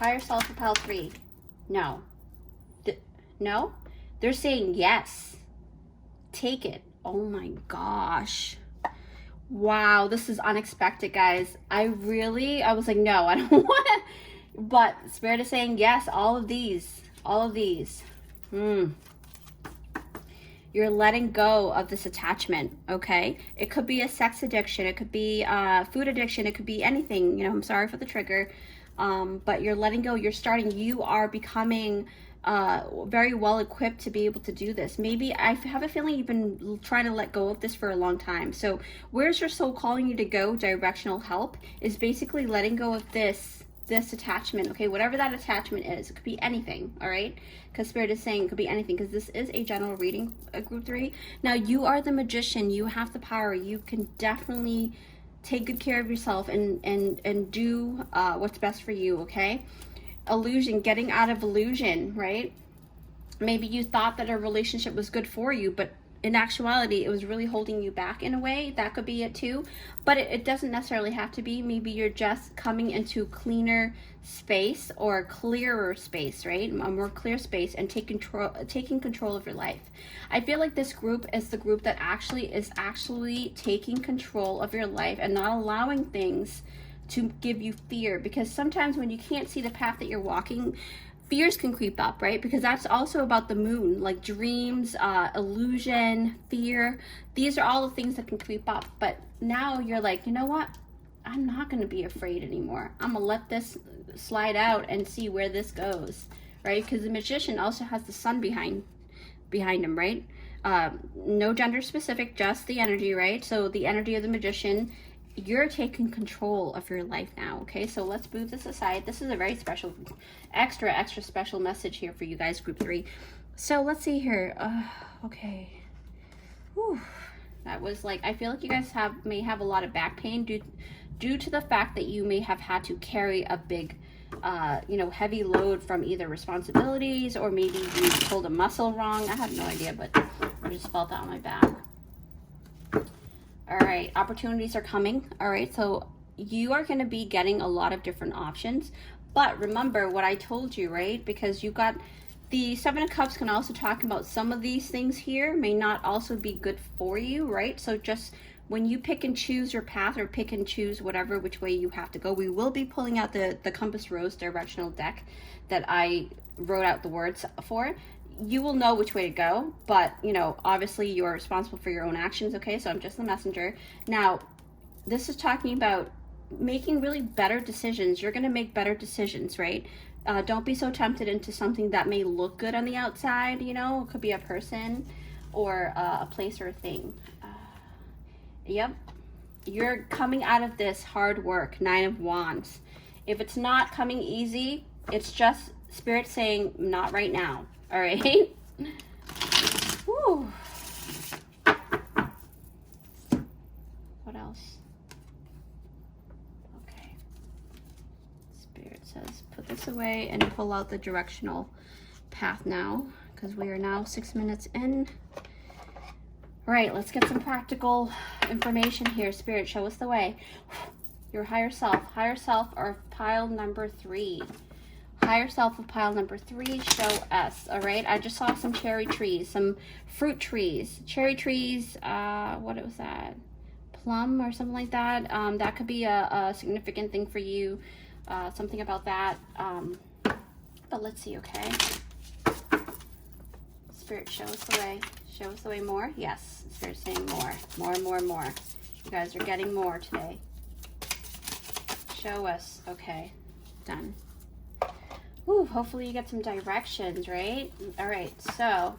Higher self for pile 3. No. No? They're saying yes. Take it. Oh my gosh. Wow, this is unexpected, guys. I was like, no, I don't want to. But Spirit is saying yes, all of these. You're letting go of this attachment, okay? It could be a sex addiction. It could be food addiction. It could be anything. You know, I'm sorry for the trigger. But you're letting go. You are becoming very well equipped to be able to do this. Maybe I have a feeling you've been trying to let go of this for a long time. So where's your soul calling you to go? Directional help is basically letting go of this attachment, okay? Whatever that attachment is, it could be anything, all right? Because Spirit is saying it could be anything, because this is a general reading, group 3. Now you are the magician. You have the power. You can definitely take good care of yourself and do what's best for you, okay? Illusion, getting out of illusion, right? Maybe you thought that a relationship was good for you, but in actuality, it was really holding you back in a way. That could be it too. But it doesn't necessarily have to be. Maybe you're just coming into cleaner space or clearer space, right? A more clear space, and taking control of your life. I feel like this group is the group that is actually taking control of your life and not allowing things to give you fear. Because sometimes when you can't see the path that you're walking, fears can creep up, right? Because that's also about the moon, like dreams, illusion, fear. These are all the things that can creep up. But now you're like, you know what? I'm not going to be afraid anymore. I'm going to let this slide out and see where this goes, right? Because the magician also has the sun behind him, right? No gender specific, just the energy, right? So the energy of the magician, you're taking control of your life now, okay? So let's move this aside. This is a very special, extra special message here for you guys, group 3. So let's see here. Okay. Whew. That was like, I feel like you guys may have a lot of back pain due to the fact that you may have had to carry a big heavy load from either responsibilities, or maybe you pulled a muscle wrong. I have no idea, but I just felt that on my back. All right, opportunities are coming. All right, so you are going to be getting a lot of different options, but remember what I told you, right? Because you got the 7 of Cups can also talk about some of these things here may not also be good for you, right? So just when you pick and choose your path, or pick and choose which way you have to go, we will be pulling out the Compass Rose directional deck that I wrote out the words for. You will know which way to go, but obviously you're responsible for your own actions, okay? So I'm just the messenger. Now, this is talking about making really better decisions. You're going to make better decisions, right? Don't be so tempted into something that may look good on the outside, it could be a person or a place or a thing. Yep, you're coming out of this hard work, 9 of Wands. If it's not coming easy, it's just Spirit saying, not right now, all right? Whew. What else? Okay. Spirit says, put this away and pull out the directional path now, because we are now 6 minutes in. All right, let's get some practical information here. Spirit, show us the way. Your higher self or pile number 3. Higher self of pile number 3, show us. All right, I just saw some cherry trees, some fruit trees, cherry trees. What was that? Plum or something like that. That could be a significant thing for you. Something about that. But let's see, okay? Spirit, show us the way. Show us the way more. Yes, Spirit saying more. More. You guys are getting more today. Show us. Okay, done. Ooh, hopefully you get some directions, right? All right, so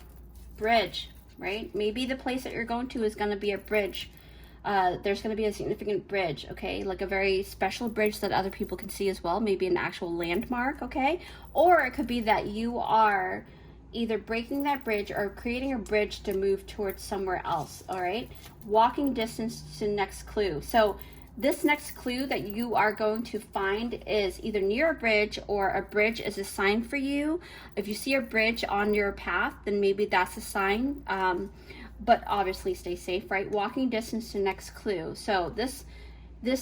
bridge, right? Maybe the place that you're going to is going to be a bridge. There's going to be a significant bridge, okay? Like a very special bridge that other people can see as well. Maybe an actual landmark, okay? Or it could be that you are either breaking that bridge or creating a bridge to move towards somewhere else, all right? Walking distance to next clue. So this next clue that you are going to find is either near a bridge, or a bridge is a sign for you. If you see a bridge on your path, then maybe that's a sign. But obviously stay safe, right? Walking distance to next clue. So this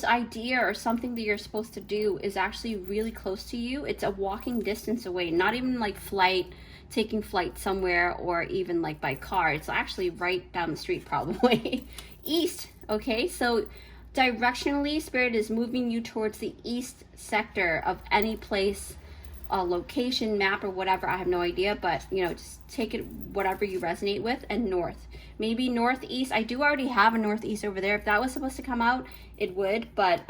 idea or something that you're supposed to do is actually really close to you. It's a walking distance away, not even like taking flight somewhere, or even like by car. It's actually right down the street probably. East, okay? So directionally, Spirit is moving you towards the east sector of any place, location, map, or whatever. I have no idea, but just take it whatever you resonate with. And north, maybe northeast. I do already have a northeast over there. If that was supposed to come out, it would, but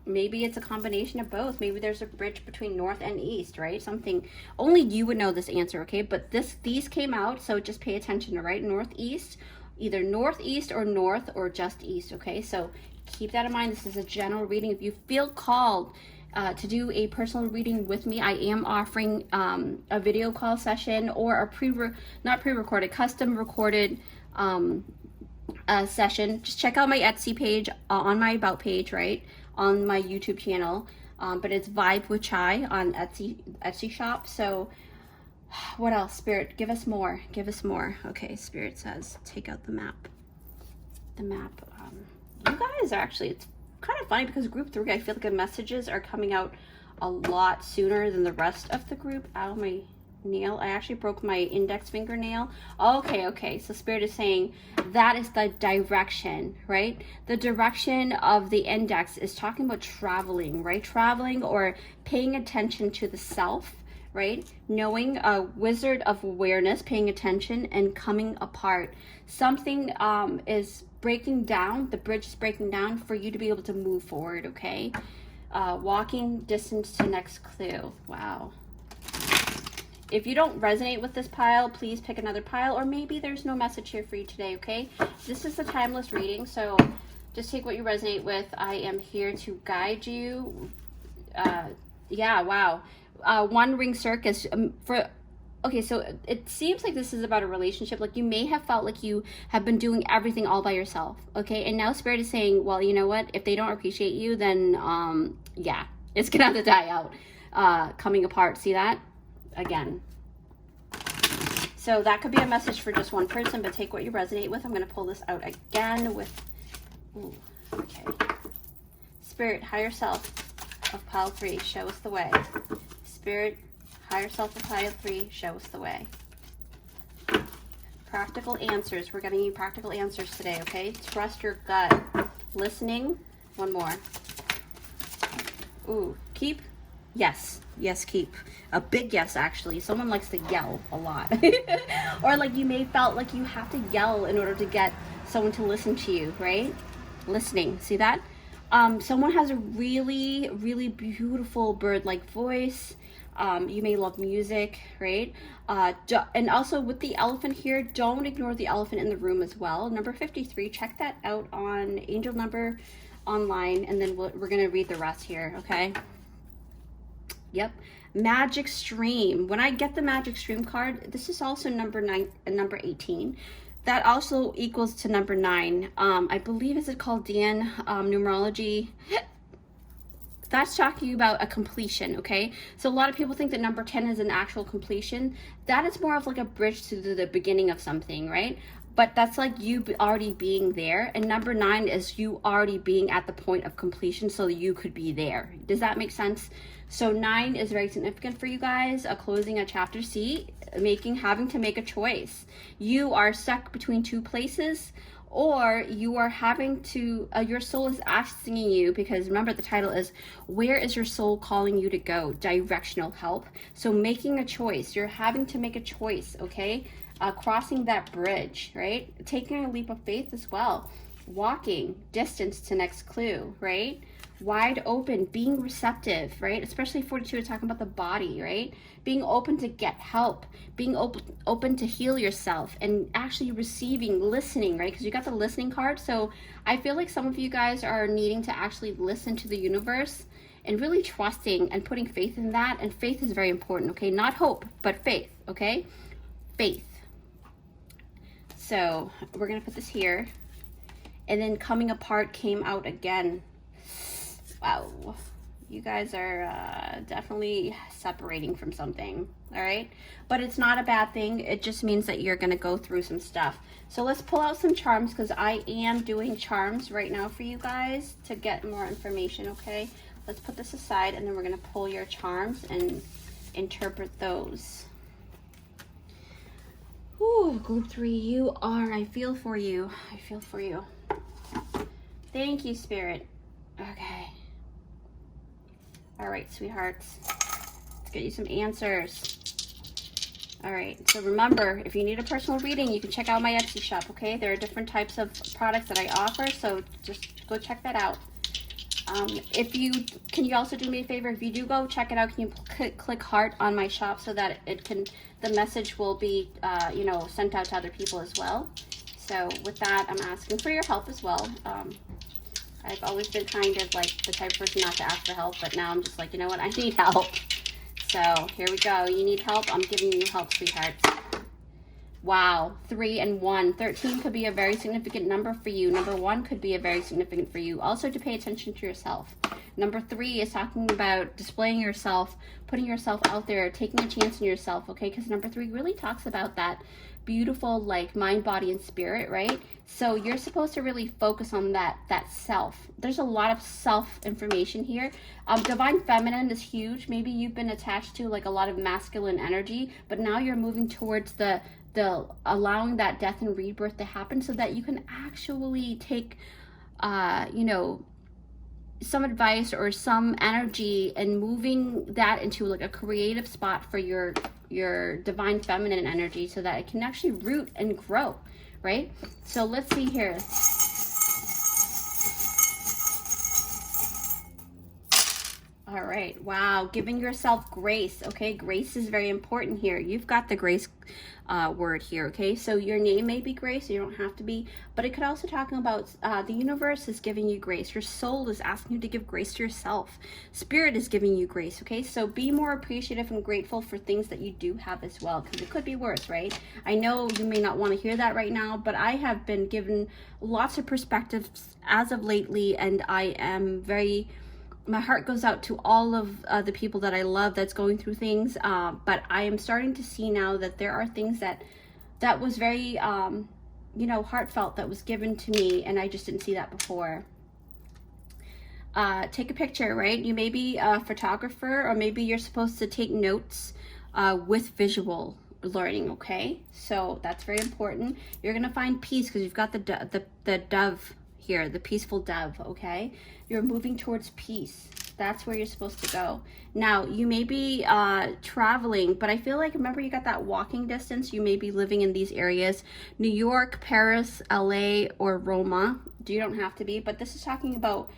maybe it's a combination of both. Maybe there's a bridge between north and east, right? Something only you would know this answer, okay? But these came out, so just pay attention to, right? Northeast, either northeast or north, or just east, okay? So keep that in mind. This is a general reading. If you feel called to do a personal reading with me, I am offering a video call session, or a not pre-recorded, custom recorded session. Just check out my Etsy page, on my about page, right, on my YouTube channel. But it's Vibe with Chai on Etsy shop. So what else? Spirit, give us more. Okay, Spirit says take out the map. You guys are actually, it's kind of funny because group 3, I feel like the messages are coming out a lot sooner than the rest of the group. Ow, my nail. I actually broke my index fingernail. Okay. So Spirit is saying that is the direction, right? The direction of the index is talking about traveling, right? Traveling or paying attention to the self, right? Knowing, a wizard of awareness, paying attention, and coming apart. Something is breaking down, the bridge is breaking down for you to be able to move forward, okay? Walking distance to next clue. Wow. If you don't resonate with this pile, please pick another pile, or maybe there's no message here for you today, okay? This is a timeless reading, so just take what you resonate with. I am here to guide you. Yeah, wow. One ring circus okay, so it seems like this is about a relationship. Like, you may have felt like you have been doing everything all by yourself, okay? And now Spirit is saying, well, you know what? If they don't appreciate you, then, yeah, it's gonna have to die out. Coming apart, see that? Again. So that could be a message for just one person, but take what you resonate with. I'm gonna pull this out again with, ooh, okay. Spirit, higher self of pile 3, show us the way. Spirit, higher self of pile 3, show us the way. Practical answers. We're going to need practical answers today, okay? Trust your gut. Listening. One more. Ooh, keep. Yes. Yes, keep. A big yes, actually. Someone likes to yell a lot. Or like you may felt like you have to yell in order to get someone to listen to you, right? Listening. See that? Someone has a really, really beautiful bird-like voice. You may love music, right? And also with the elephant here, don't ignore the elephant in the room as well. Number 53, check that out on Angel Number online, and then we're going to read the rest here, okay? Yep. Magic Stream. When I get the Magic Stream card, this is also number 9 and number 18. That also equals to number 9. I believe, is it called Dan numerology? That's talking about a completion, okay? So a lot of people think that number 10 is an actual completion. That is more of like a bridge to the beginning of something, right? But that's like you already being there. And number 9 is you already being at the point of completion so you could be there. Does that make sense? So 9 is very significant for you guys. Closing a chapter C, having to make a choice. You are stuck between 2 places, or you are having to, your soul is asking you, because remember the title is, where is your soul calling you to go? Directional help. So making a choice, you're having to make a choice, okay? Crossing that bridge, right? Taking a leap of faith as well. Walking distance to next clue, right? Wide open, being receptive, right? Especially 42 is talking about the body, right? Being open to get help, being open to heal yourself, and actually receiving, listening, right? Because you got the listening card. So I feel like some of you guys are needing to actually listen to the universe and really trusting and putting faith in that. And faith is very important, okay? Not hope, but faith, okay? Faith. So we're gonna put this here. And then coming apart came out again. Wow, you guys are definitely separating from something, all right? But it's not a bad thing. It just means that you're going to go through some stuff. So let's pull out some charms, because I am doing charms right now for you guys to get more information, okay? Let's put this aside, and then we're going to pull your charms and interpret those. Ooh, group 3, you are. I feel for you. I feel for you. Thank you, Spirit. Okay. All right, sweethearts, let's get you some answers. All right, so remember, if you need a personal reading, you can check out my Etsy shop, okay? There are different types of products that I offer, so just go check that out. Can you also do me a favor? If you do go check it out, can you click heart on my shop so that the message will be, sent out to other people as well. So with that, I'm asking for your help as well. I've always been kind of like the type of person not to ask for help, but now I'm just like, you know what, I need help. So here we go. You need help? I'm giving you help, sweethearts. Wow, 3 and 1. 13 could be a very significant number for you. Number 1 could be a very significant for you. Also to pay attention to yourself. Number 3 is talking about displaying yourself, putting yourself out there, taking a chance on yourself, okay? Because number 3 really talks about that beautiful, like, mind, body, and spirit, right? So you're supposed to really focus on that self. There's a lot of self information here. Divine Feminine is huge. Maybe you've been attached to like a lot of masculine energy, but now you're moving towards the allowing that death and rebirth to happen so that you can actually take some advice or some energy and moving that into like a creative spot for your divine feminine energy so that it can actually root and grow, right? So let's see here. All right. Wow. Giving yourself grace. Okay. Grace is very important here. You've got the grace word here. Okay. So your name may be Grace. You don't have to be, but it could also talking about the universe is giving you grace. Your soul is asking you to give grace to yourself. Spirit is giving you grace. Okay. So be more appreciative and grateful for things that you do have as well, because it could be worse, right? I know you may not want to hear that right now, but I have been given lots of perspectives as of lately, and I am very, my heart goes out to all of the people that I love that's going through things, but I am starting to see now that there are things that was very you know, heartfelt, that was given to me, and I just didn't see that before. Take a picture, right? You may be a photographer, or maybe you're supposed to take notes with visual learning. Okay, so that's very important. You're gonna find peace because you've got the dove here, the peaceful dove. Okay, you're moving towards peace. That's where you're supposed to go. Now, you may be traveling, but I feel like, remember, you got that walking distance. You may be living in these areas: New York, Paris, LA, or Roma. You don't have to be, but this is talking about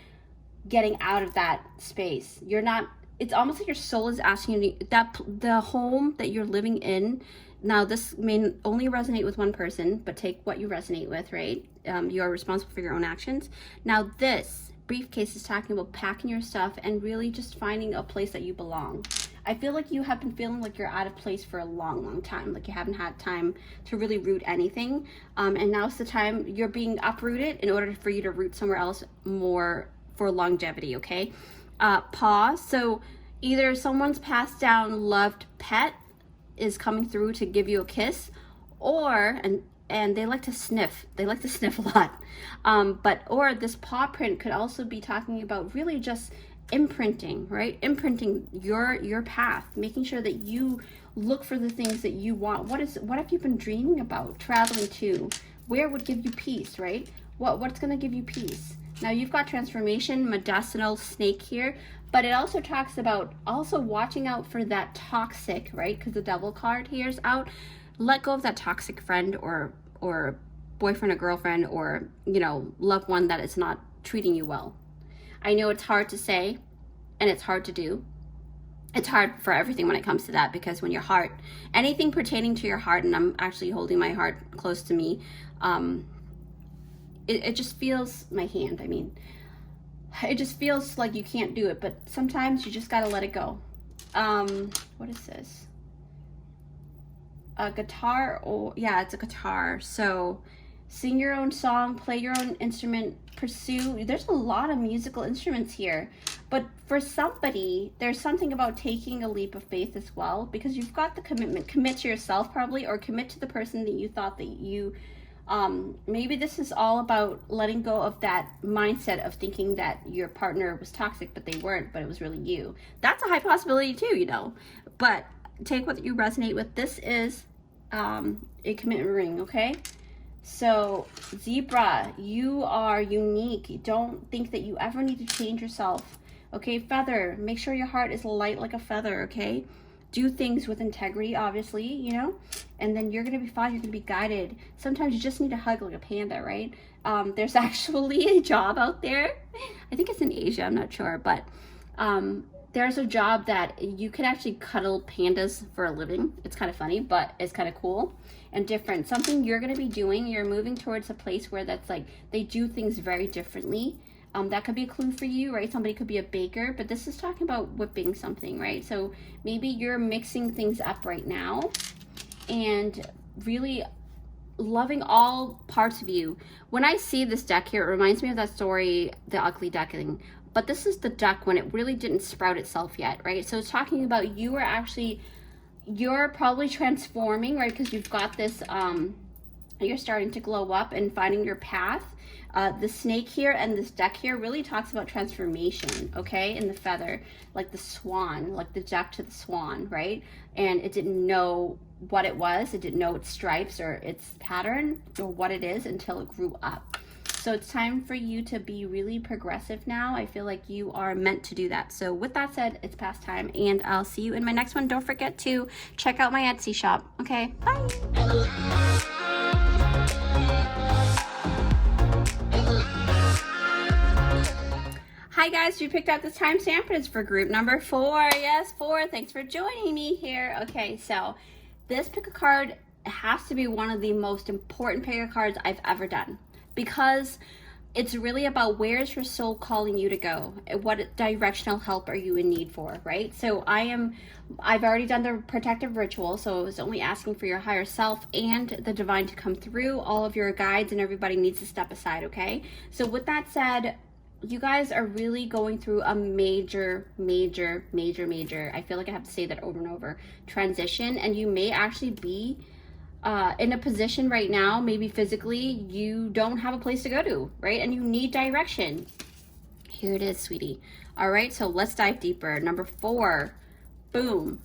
getting out of that space. You're not, it's almost like your soul is asking you that the home that you're living in. Now, this may only resonate with one person, but take what you resonate with, right? You are responsible for your own actions. Now, this briefcase is talking about packing your stuff and really just finding a place that you belong. I feel like you have been feeling like you're out of place for a long time, like you haven't had time to really root anything. And now's the time you're being uprooted in order for you to root somewhere else more for longevity, okay? Pause. So either someone's passed down loved pet is coming through to give you a kiss, or and they like to sniff. They like to sniff a lot. Or this paw print could also be talking about really just imprinting, right? Imprinting your path, making sure that you look for the things that you want. What have you been dreaming about? Traveling to? Where would give you peace, right? What's going to give you peace? Now, you've got transformation, medicinal snake here, but it also talks about also watching out for that toxic, right? Because the devil card here is out. Let go of that toxic friend or boyfriend or girlfriend, or, you know, loved one that is not treating you well. I know it's hard to say and it's hard to do. It's hard for everything when it comes to that, because when your heart, anything pertaining to your heart, and I'm actually holding my heart close to me, it just feels, my hand, I mean, it just feels like you can't do it, but sometimes you just got to let it go. What is this? A guitar, or yeah, it's a guitar. So sing your own song, play your own instrument, pursue. There's a lot of musical instruments here, but for somebody, there's something about taking a leap of faith as well, because you've got the commitment. Commit to yourself probably, or commit to the person that you thought that you, maybe this is all about letting go of that mindset of thinking that your partner was toxic, but they weren't, but it was really you. That's a high possibility too, you know, but take what you resonate with. This is a commitment ring, okay? So Zebra, you are unique. Don't think that you ever need to change yourself, okay? Feather, make sure your heart is light like a feather, okay? Do things with integrity, obviously, you know, and then you're gonna be fine. You're gonna be guided. Sometimes you just need a hug like a panda, right? There's actually a job out there. I think it's in Asia, I'm not sure, but there's a job that you can actually cuddle pandas for a living. It's kind of funny, but it's kind of cool and different. Something you're gonna be doing. You're moving towards a place where that's like they do things very differently. That could be a clue for you, right? Somebody could be a baker, but this is talking about whipping something, right? So maybe you're mixing things up right now and really loving all parts of you. When I see this deck here, it reminds me of that story, The Ugly Duckling, but this is the duck when it really didn't sprout itself yet, right? So it's talking about you are actually, you're probably transforming, right? Because you've got this, you're starting to glow up and finding your path. The snake here and this deck here really talks about transformation, okay? And the feather, like the swan, like the duck to the swan, right? And it didn't know what it was. It didn't know its stripes or its pattern or what it is until it grew up. So it's time for you to be really progressive now. I feel like you are meant to do that. So with that said, it's past time, and I'll see you in my next one. Don't forget to check out my Etsy shop. Okay, bye. Hi guys, you picked out this timestamp. It's for group number 4. Yes, 4. Thanks for joining me here. Okay, so this pick a card has to be one of the most important pick a cards I've ever done, because it's really about where's your soul calling you to go? What directional help are you in need for, right? So I've already done the protective ritual, so it was only asking for your higher self and the divine to come through. All of your guides and everybody needs to step aside, okay? So with that said, you guys are really going through a major, I feel like I have to say that over and over, transition, and you may actually be in a position right now, maybe physically, you don't have a place to go to, right? And you need direction. Here it is, sweetie. All right, so let's dive deeper. Number 4, boom.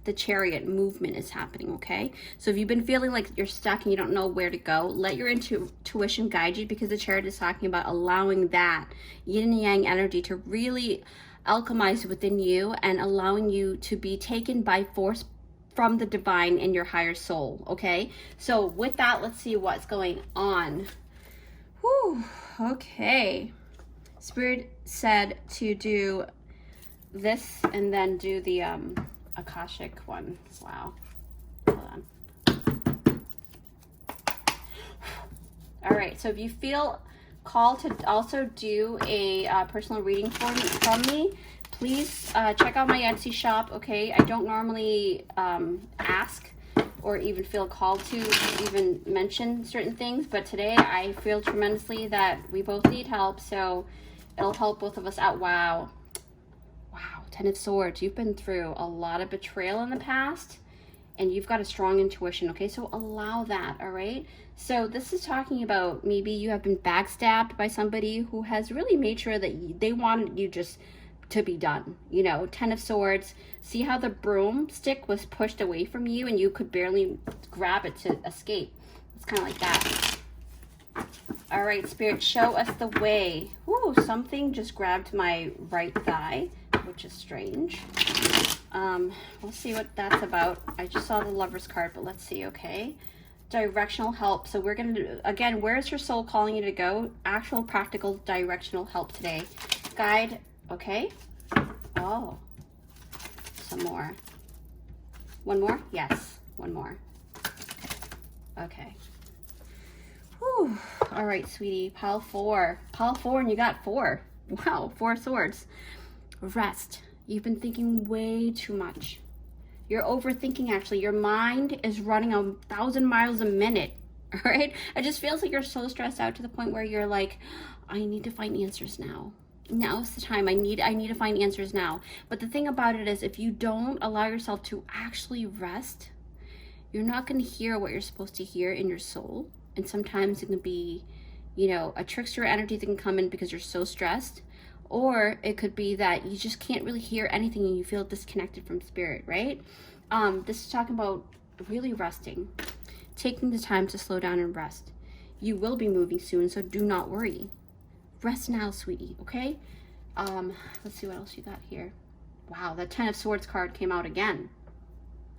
The Chariot movement is happening, okay? So if you've been feeling like you're stuck and you don't know where to go, let your intuition guide you, because the Chariot is talking about allowing that yin and yang energy to really alchemize within you and allowing you to be taken by force from the divine in your higher soul, okay? So with that, let's see what's going on. Whew, okay. Spirit said to do this and then do the Akashic one. Wow. Hold on. All right, so if you feel called to also do a personal reading from me, please check out my Etsy shop, okay? I don't normally ask or even feel called to even mention certain things, but today I feel tremendously that we both need help, so it'll help both of us out. Wow. 10 of Swords, you've been through a lot of betrayal in the past, and you've got a strong intuition, okay? So allow that, all right? So this is talking about maybe you have been backstabbed by somebody who has really made sure that they wanted you just to be done. You know, 10 of Swords, see how the broomstick was pushed away from you and you could barely grab it to escape. It's kind of like that. All right, Spirit, show us the way. Ooh, something just grabbed my right thigh, which is strange. We'll see what that's about. I just saw the Lover's card, but let's see, okay? Directional help. So we're going to do, again, where's your soul calling you to go? Actual practical directional help today. Guide, okay? Oh, some more. One more? Yes, one more. Okay. Whew. All right, sweetie. Pile 4. Pile 4, and you got 4. Wow, 4 swords. Rest. You've been thinking way too much. You're overthinking, actually. Your mind is running 1,000 miles a minute. All right? It just feels like you're so stressed out to the point where you're like, I need to find answers now. Now's the time. I need to find answers now. But the thing about it is, if you don't allow yourself to actually rest, you're not going to hear what you're supposed to hear in your soul. And sometimes it can be, you know, a trickster energy that can come in because you're so stressed. Or it could be that you just can't really hear anything and you feel disconnected from spirit, right? This is talking about really resting, taking the time to slow down and rest. You will be moving soon, so do not worry. Rest now, sweetie, okay? Let's see what else you got here. Wow, that 10 of Swords card came out again.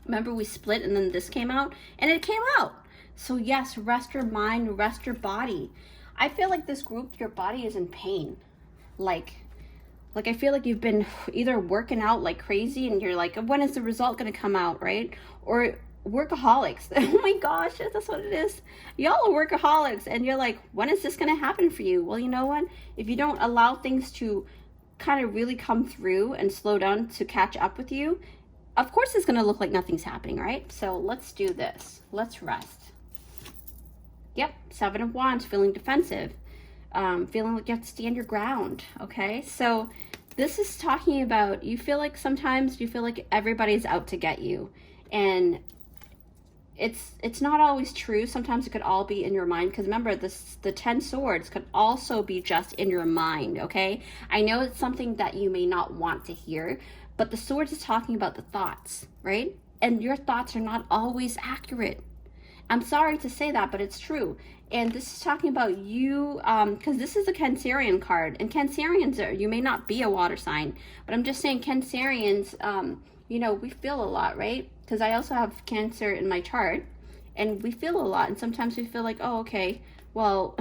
Remember we split and then this came out? And it came out. So yes, rest your mind, rest your body. I feel like this group, your body is in pain. Like I feel like you've been either working out like crazy and you're like, when is the result going to come out, right? Or workaholics. Oh my gosh, that's what it is. Y'all are workaholics and you're like, when is this going to happen for you? Well, you know what? If you don't allow things to kind of really come through and slow down to catch up with you, of course it's going to look like nothing's happening, right? So let's do this. Let's rest. Yep, 7 of Wands, feeling defensive. Feeling like you have to stand your ground, okay? So this is talking about, you feel like sometimes you feel like everybody's out to get you. And it's not always true. Sometimes it could all be in your mind, because remember, the 10 swords could also be just in your mind, okay? I know it's something that you may not want to hear, but the swords is talking about the thoughts, right? And your thoughts are not always accurate. I'm sorry to say that, but it's true. And this is talking about you, because this is a Cancerian card. And Cancerians are, you may not be a water sign, but I'm just saying Cancerians, you know, we feel a lot, right? Because I also have Cancer in my chart, and we feel a lot. And sometimes we feel like, oh, okay, well,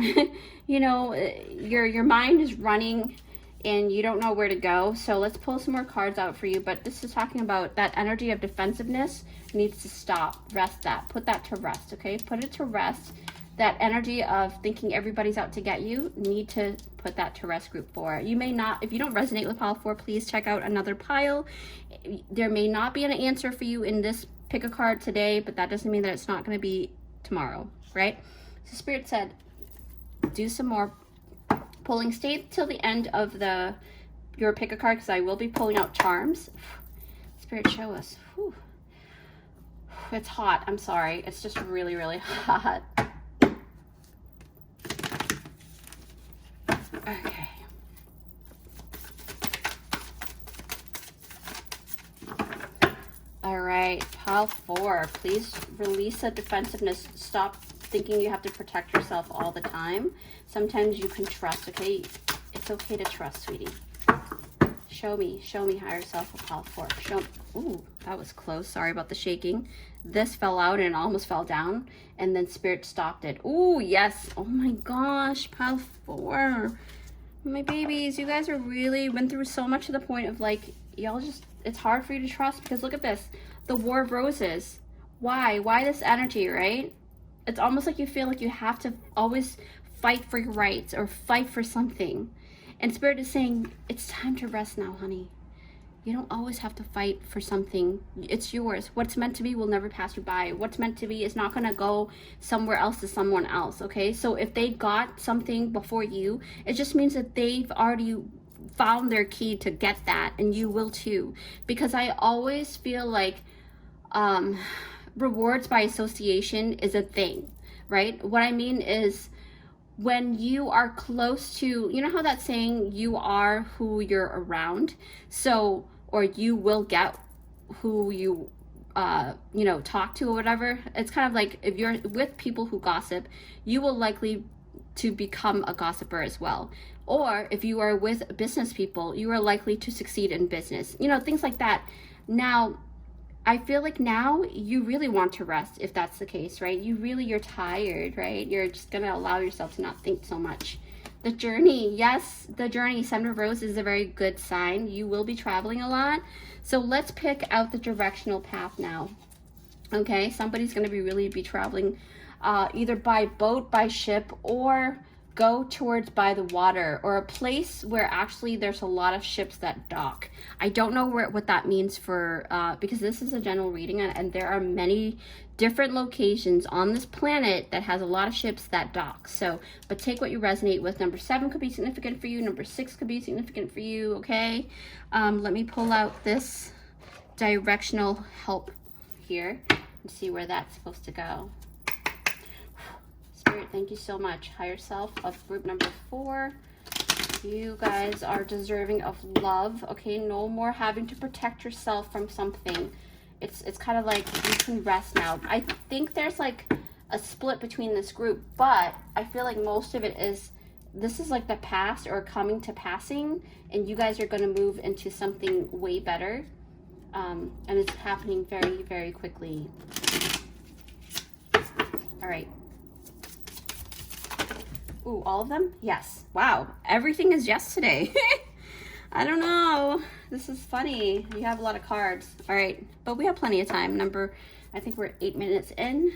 you know, your mind is running and you don't know where to go. So let's pull some more cards out for you. But this is talking about that energy of defensiveness needs to stop. Rest that. Put that to rest, okay? Put it to rest. That energy of thinking everybody's out to get you, need to put that to rest, group 4. You may not, if you don't resonate with pile 4, please check out another pile. There may not be an answer for you in this pick a card today, but that doesn't mean that it's not going to be tomorrow, right? So Spirit said, do some more pulling. Stay till the end of your pick a card, because I will be pulling out charms. Spirit, show us. Whew. It's hot. I'm sorry. It's just really, really hot. Okay. All right, pile 4. Please release the defensiveness. Stop thinking you have to protect yourself all the time. Sometimes you can trust, okay? It's okay to trust, sweetie. Show me higher self of pile 4. Show me. Ooh, that was close. Sorry about the shaking. This fell out and it almost fell down, and then Spirit stopped it. Ooh, yes. Oh my gosh, pile 4. My babies, you guys are really went through so much to the point of like, y'all just, it's hard for you to trust, because look at this. The War of Roses. Why this energy, right? It's almost like you feel like you have to always fight for your rights or fight for something. And Spirit is saying, it's time to rest now, honey. You don't always have to fight for something. It's yours. What's meant to be will never pass you by. What's meant to be is not going to go somewhere else to someone else, okay? So if they got something before you, it just means that they've already found their key to get that, and you will too. Because I always feel like rewards by association is a thing, right? What I mean is, when you are close to, you know how that saying, you are who you're around? So, or you will get who you, you know, talk to or whatever. It's kind of like if you're with people who gossip, you will likely to become a gossiper as well. Or if you are with business people, you are likely to succeed in business. You know, things like that. Now, I feel like now you really want to rest, if that's the case, right? You're tired, right? You're just going to allow yourself to not think so much. The journey, yes, the journey, 7 of Roses is a very good sign. You will be traveling a lot. So let's pick out the directional path now. Okay, somebody's going to really be traveling either by boat, by ship, or go towards by the water, or a place where actually there's a lot of ships that dock. I don't know what that means for, because this is a general reading, and there are many different locations on this planet that has a lot of ships that dock. So, but take what you resonate with. Number 7 could be significant for you. Number 6 could be significant for you, okay? Let me pull out this directional help here and see where that's supposed to go. Spirit, thank you so much. Higher self of group number 4. You guys are deserving of love, okay? No more having to protect yourself from something. It's kind of like you can rest now. I think there's like a split between this group, but I feel like most of it is, this is like the past or coming to passing, and you guys are going to move into something way better. And it's happening very, very quickly. All right. Ooh, all of them? Yes. Wow. Everything is yes today. I don't know. This is funny. You have a lot of cards. All right. But we have plenty of time. I think we're 8 minutes in.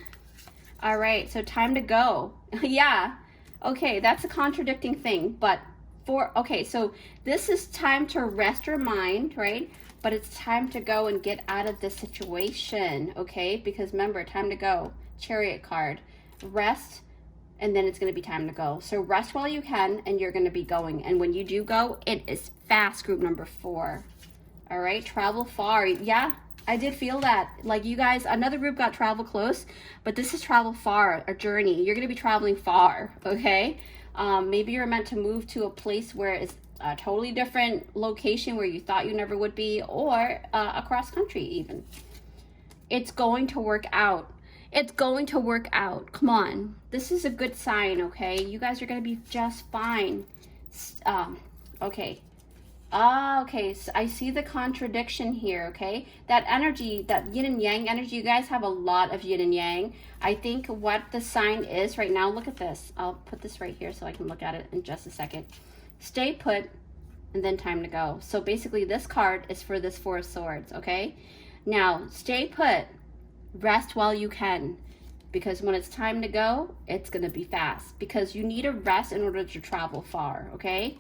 All right. So time to go. Yeah. Okay. That's a contradicting thing. But okay. So this is time to rest your mind, right? But it's time to go and get out of this situation. Okay. Because remember, time to go. Chariot card. Rest. And then it's going to be time to go. So rest while you can, and you're going to be going. And when you do go, it is fast, group number 4. All right, travel far. Yeah, I did feel that. Like you guys, another group got travel close, but this is travel far, a journey. You're going to be traveling far, okay? Maybe you're meant to move to a place where it's a totally different location where you thought you never would be, or across country even. It's going to work out. It's going to work out. Come on. This is a good sign, okay? You guys are going to be just fine. Okay. Okay, so I see the contradiction here, okay? That energy, that yin and yang energy, you guys have a lot of yin and yang. I think what the sign is right now, look at this. I'll put this right here so I can look at it in just a second. Stay put, and then time to go. So basically this card is for this Four of Swords, okay? Now, stay put, rest while you can, because when it's time to go, it's gonna be fast, because you need a rest in order to travel far, okay?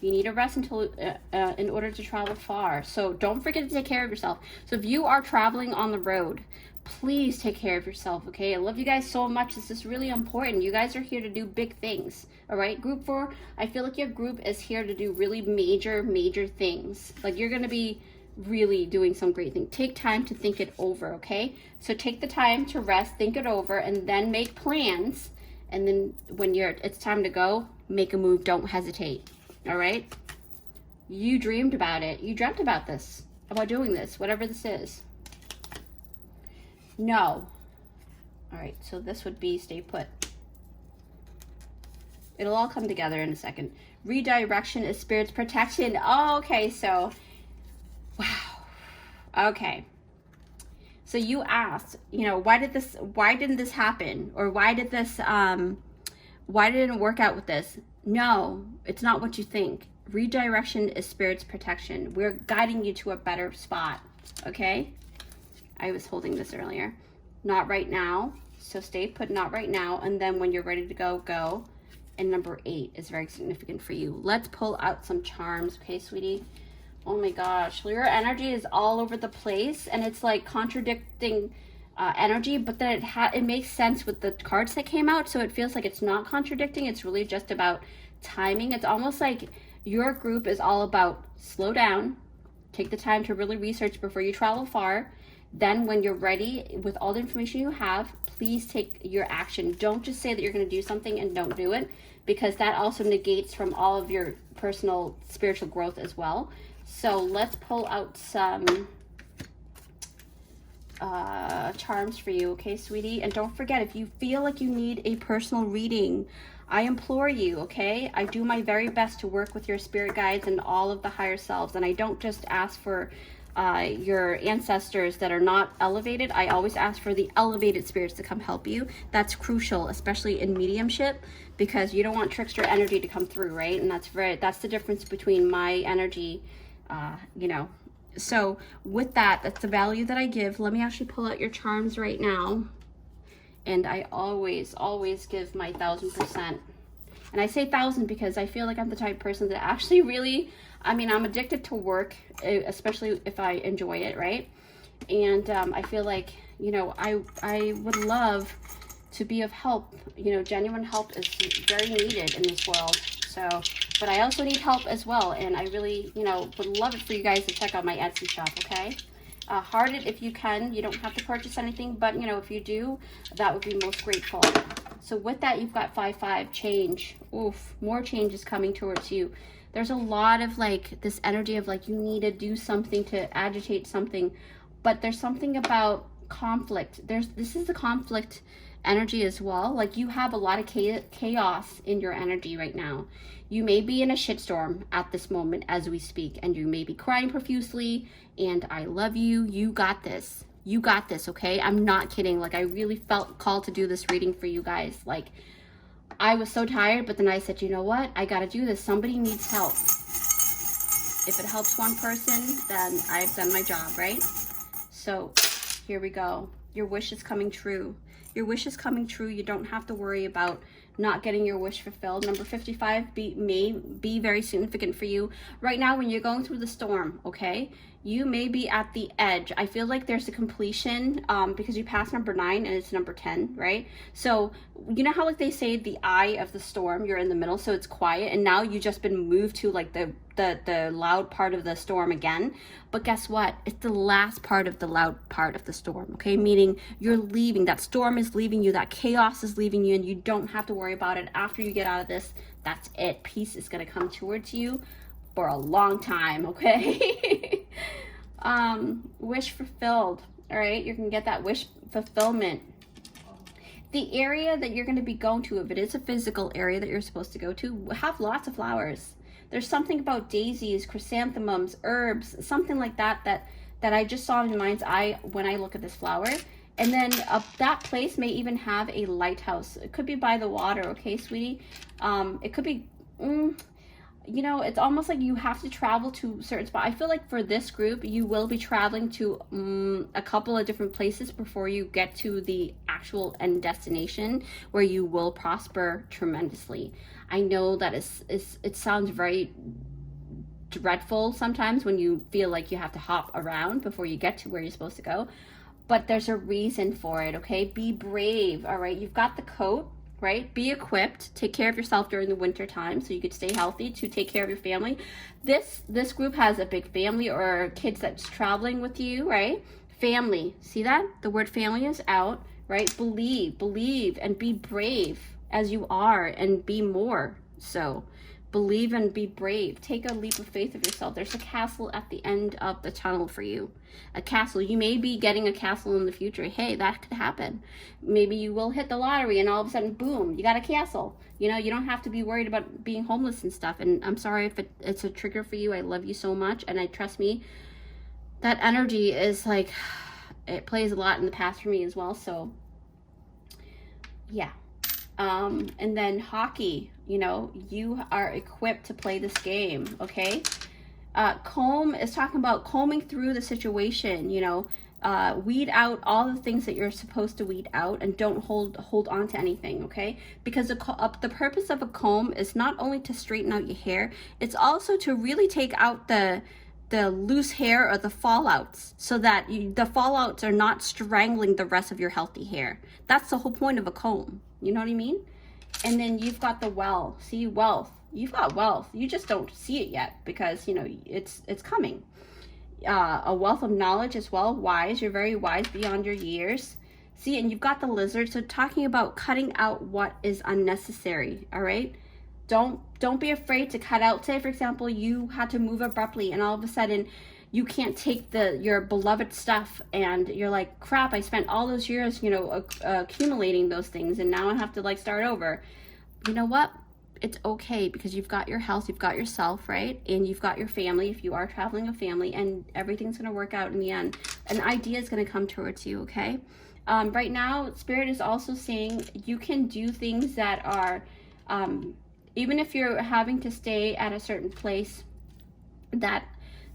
You need a rest in order to travel far. So don't forget to take care of yourself. So if you are traveling on the road, please take care of yourself, okay? I love you guys so much. This is really important. You guys are here to do big things, all right? Group 4, I feel like your group is here to do really major things. Like you're going to be really doing some great thing. Take time to think it over, okay? So take the time to rest, think it over, and then make plans. And then when it's time to go, make a move. Don't hesitate. All right, you dreamed about it. You dreamt about this, about doing this, whatever this is. No. All right, so this would be stay put. It'll all come together in a second. Redirection is Spirit's protection. Oh, okay, so, wow. Okay. So you asked, you know, why didn't this happen? Or why didn't it work out with this? No, it's not what you think. Redirection is Spirit's protection. We're guiding you to a better spot, okay? I was holding this earlier. Not right now. So stay put, not right now. And then when you're ready to go, go. And number 8 is very significant for you. Let's pull out some charms, okay, sweetie? Oh my gosh, your energy is all over the place, and it's like contradicting energy, but then it makes sense with the cards that came out, so it feels like it's not contradicting. It's really just about timing. It's almost like your group is all about slow down, take the time to really research before you travel far. Then when you're ready with all the information you have, please take your action. Don't just say that you're going to do something and don't do it, because that also negates from all of your personal spiritual growth as well. So let's pull out some charms for you, okay, sweetie? And don't forget, if you feel like you need a personal reading, I implore you, okay? I do my very best to work with your spirit guides and all of the higher selves, and I don't just ask for your ancestors that are not elevated. I always ask for the elevated spirits to come help you. That's crucial, especially in mediumship, because you don't want trickster energy to come through, right? And that's the difference between my energy, you know. So with that, that's the value that I give. Let me actually pull out your charms right now. And I always give my 1000%. And I say 1000 because I feel like I'm the type of person that actually really, I mean, I'm addicted to work, especially if I enjoy it, right? And I feel like, you know, I would love to be of help. You know, genuine help is very needed in this world. So, but I also need help as well. And I really, you know, would love it for you guys to check out my Etsy shop, okay? Heart it if you can. You don't have to purchase anything, but, you know, if you do, that would be most grateful. So with that, you've got 5-5 change. Oof, more change is coming towards you. There's a lot of like this energy of like you need to do something to agitate something, but there's something about conflict. This is the conflict energy as well. Like you have a lot of chaos in your energy right now. You may be in a shitstorm at this moment as we speak, and you may be crying profusely, and I love you. You got this. You got this, okay? I'm not kidding. Like I really felt called to do this reading for you guys. Like I was so tired, but then I said, you know what? I gotta do this. Somebody needs help. If it helps one person, then I've done my job, right? So here we go. Your wish is coming true. Your wish is coming true. You don't have to worry about not getting your wish fulfilled. Number 55 may be very significant for you right now when you're going through the storm, okay? You may be at the edge. I feel like there's a completion because you passed number 9 and it's number 10, right? So you know how like they say the eye of the storm, you're in the middle, so it's quiet, and now you've just been moved to like the loud part of the storm again. But guess what? It's the last part of the loud part of the storm, okay? Meaning you're leaving. That storm is leaving you. That chaos is leaving you, and you don't have to worry about it. After you get out of this, that's it. Peace is going to come towards you for a long time, okay? Wish fulfilled. All right, you can get that wish fulfillment. the area that you're going to be going to, if it is a physical area that you're supposed to go to, have lots of flowers. There's something about daisies, chrysanthemums, herbs, something like that that I just saw in my mind's eye when I look at this flower. And then that place may even have a lighthouse. It could be by the water, okay, sweetie? It could be, you know, it's almost like you have to travel to certain spots. I feel like for this group, you will be traveling to a couple of different places before you get to the actual end destination where you will prosper tremendously. I know that it sounds very dreadful sometimes when you feel like you have to hop around before you get to where you're supposed to go, but there's a reason for it, okay? Be brave, all right? You've got the coat, right? Be equipped. Take care of yourself during the winter time so you could stay healthy, to take care of your family. This group has a big family or kids that's traveling with you, right? Family. See that? The word family is out, right? Believe, and be brave as you are, and be more so. Believe and be brave. Take a leap of faith of yourself. There's a castle at the end of the tunnel for you. A castle. You may be getting a castle in the future. Hey, that could happen. Maybe you will hit the lottery and all of a sudden, boom, you got a castle. You know, you don't have to be worried about being homeless and stuff. And I'm sorry if it's a trigger for you. I love you so much. And I trust me, that energy is like, it plays a lot in the past for me as well. So, yeah. And then hockey, you know, you are equipped to play this game, okay? Comb is talking about combing through the situation, you know, weed out all the things that you're supposed to weed out, and don't hold on to anything, okay? Because the purpose of a comb is not only to straighten out your hair, it's also to really take out the loose hair or the fallouts, so that the fallouts are not strangling the rest of your healthy hair. That's the whole point of a comb. You know what I mean? And then you've got the well. See, wealth. You've got wealth. You just don't see it yet because, you know, it's coming. A wealth of knowledge as well. Wise. You're very wise beyond your years. See, and you've got the lizard. So talking about cutting out what is unnecessary. All right? Don't be afraid to cut out. Say, for example, you had to move abruptly and all of a sudden you can't take your beloved stuff, and you're like, crap, I spent all those years, you know, accumulating those things, and now I have to like start over. You know what? It's okay, because you've got your health, you've got yourself, right? And you've got your family if you are traveling a family, and everything's going to work out in the end. An idea is going to come towards you, okay? Right now, Spirit is also saying you can do things that are, even if you're having to stay at a certain place that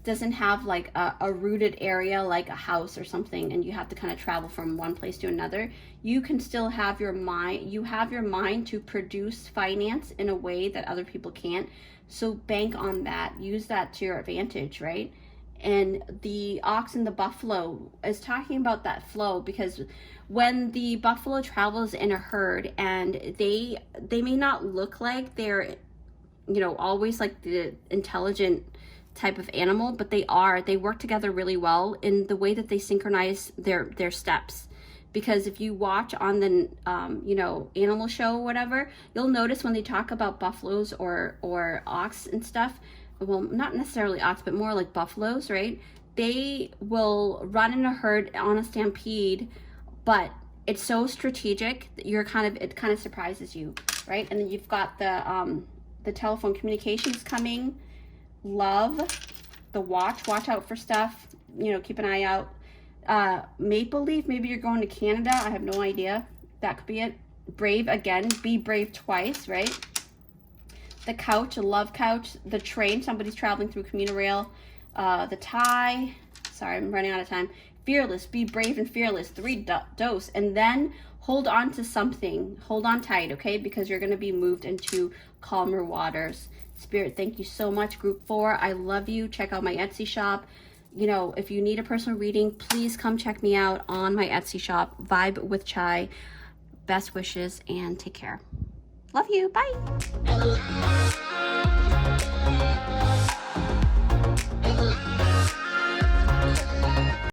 doesn't have like a rooted area like a house or something, and you have to kind of travel from one place to another, you can still have your mind. You have your mind to produce finance in a way that other people can't. So bank on that. Use that to your advantage, right? And the ox and the buffalo is talking about that flow, because when the buffalo travels in a herd, and they may not look like they're, you know, always like the intelligent type of animal, but they work together really well in the way that they synchronize their steps. Because if you watch on the you know, animal show or whatever, you'll notice when they talk about buffaloes or ox and stuff, well, not necessarily ox, but more like buffaloes, right? They will run in a herd on a stampede, but it's so strategic that it kind of surprises you, right? And then you've got the telephone communications coming. Love, the watch out for stuff, you know, keep an eye out. Maple leaf, maybe you're going to Canada, I have no idea, that could be it. Brave, again, be brave twice, right? The couch, a love couch. The train, somebody's traveling through commuter rail. The tie, sorry, I'm running out of time. Fearless, be brave and fearless, 3 dose. And then hold on to something, hold on tight, okay? Because you're going to be moved into calmer waters. Spirit, thank you so much. Group 4, I love you. Check out my Etsy shop. You know, if you need a personal reading, please come check me out on my Etsy shop, Vibe with Chai. Best wishes and take care. Love you. Bye.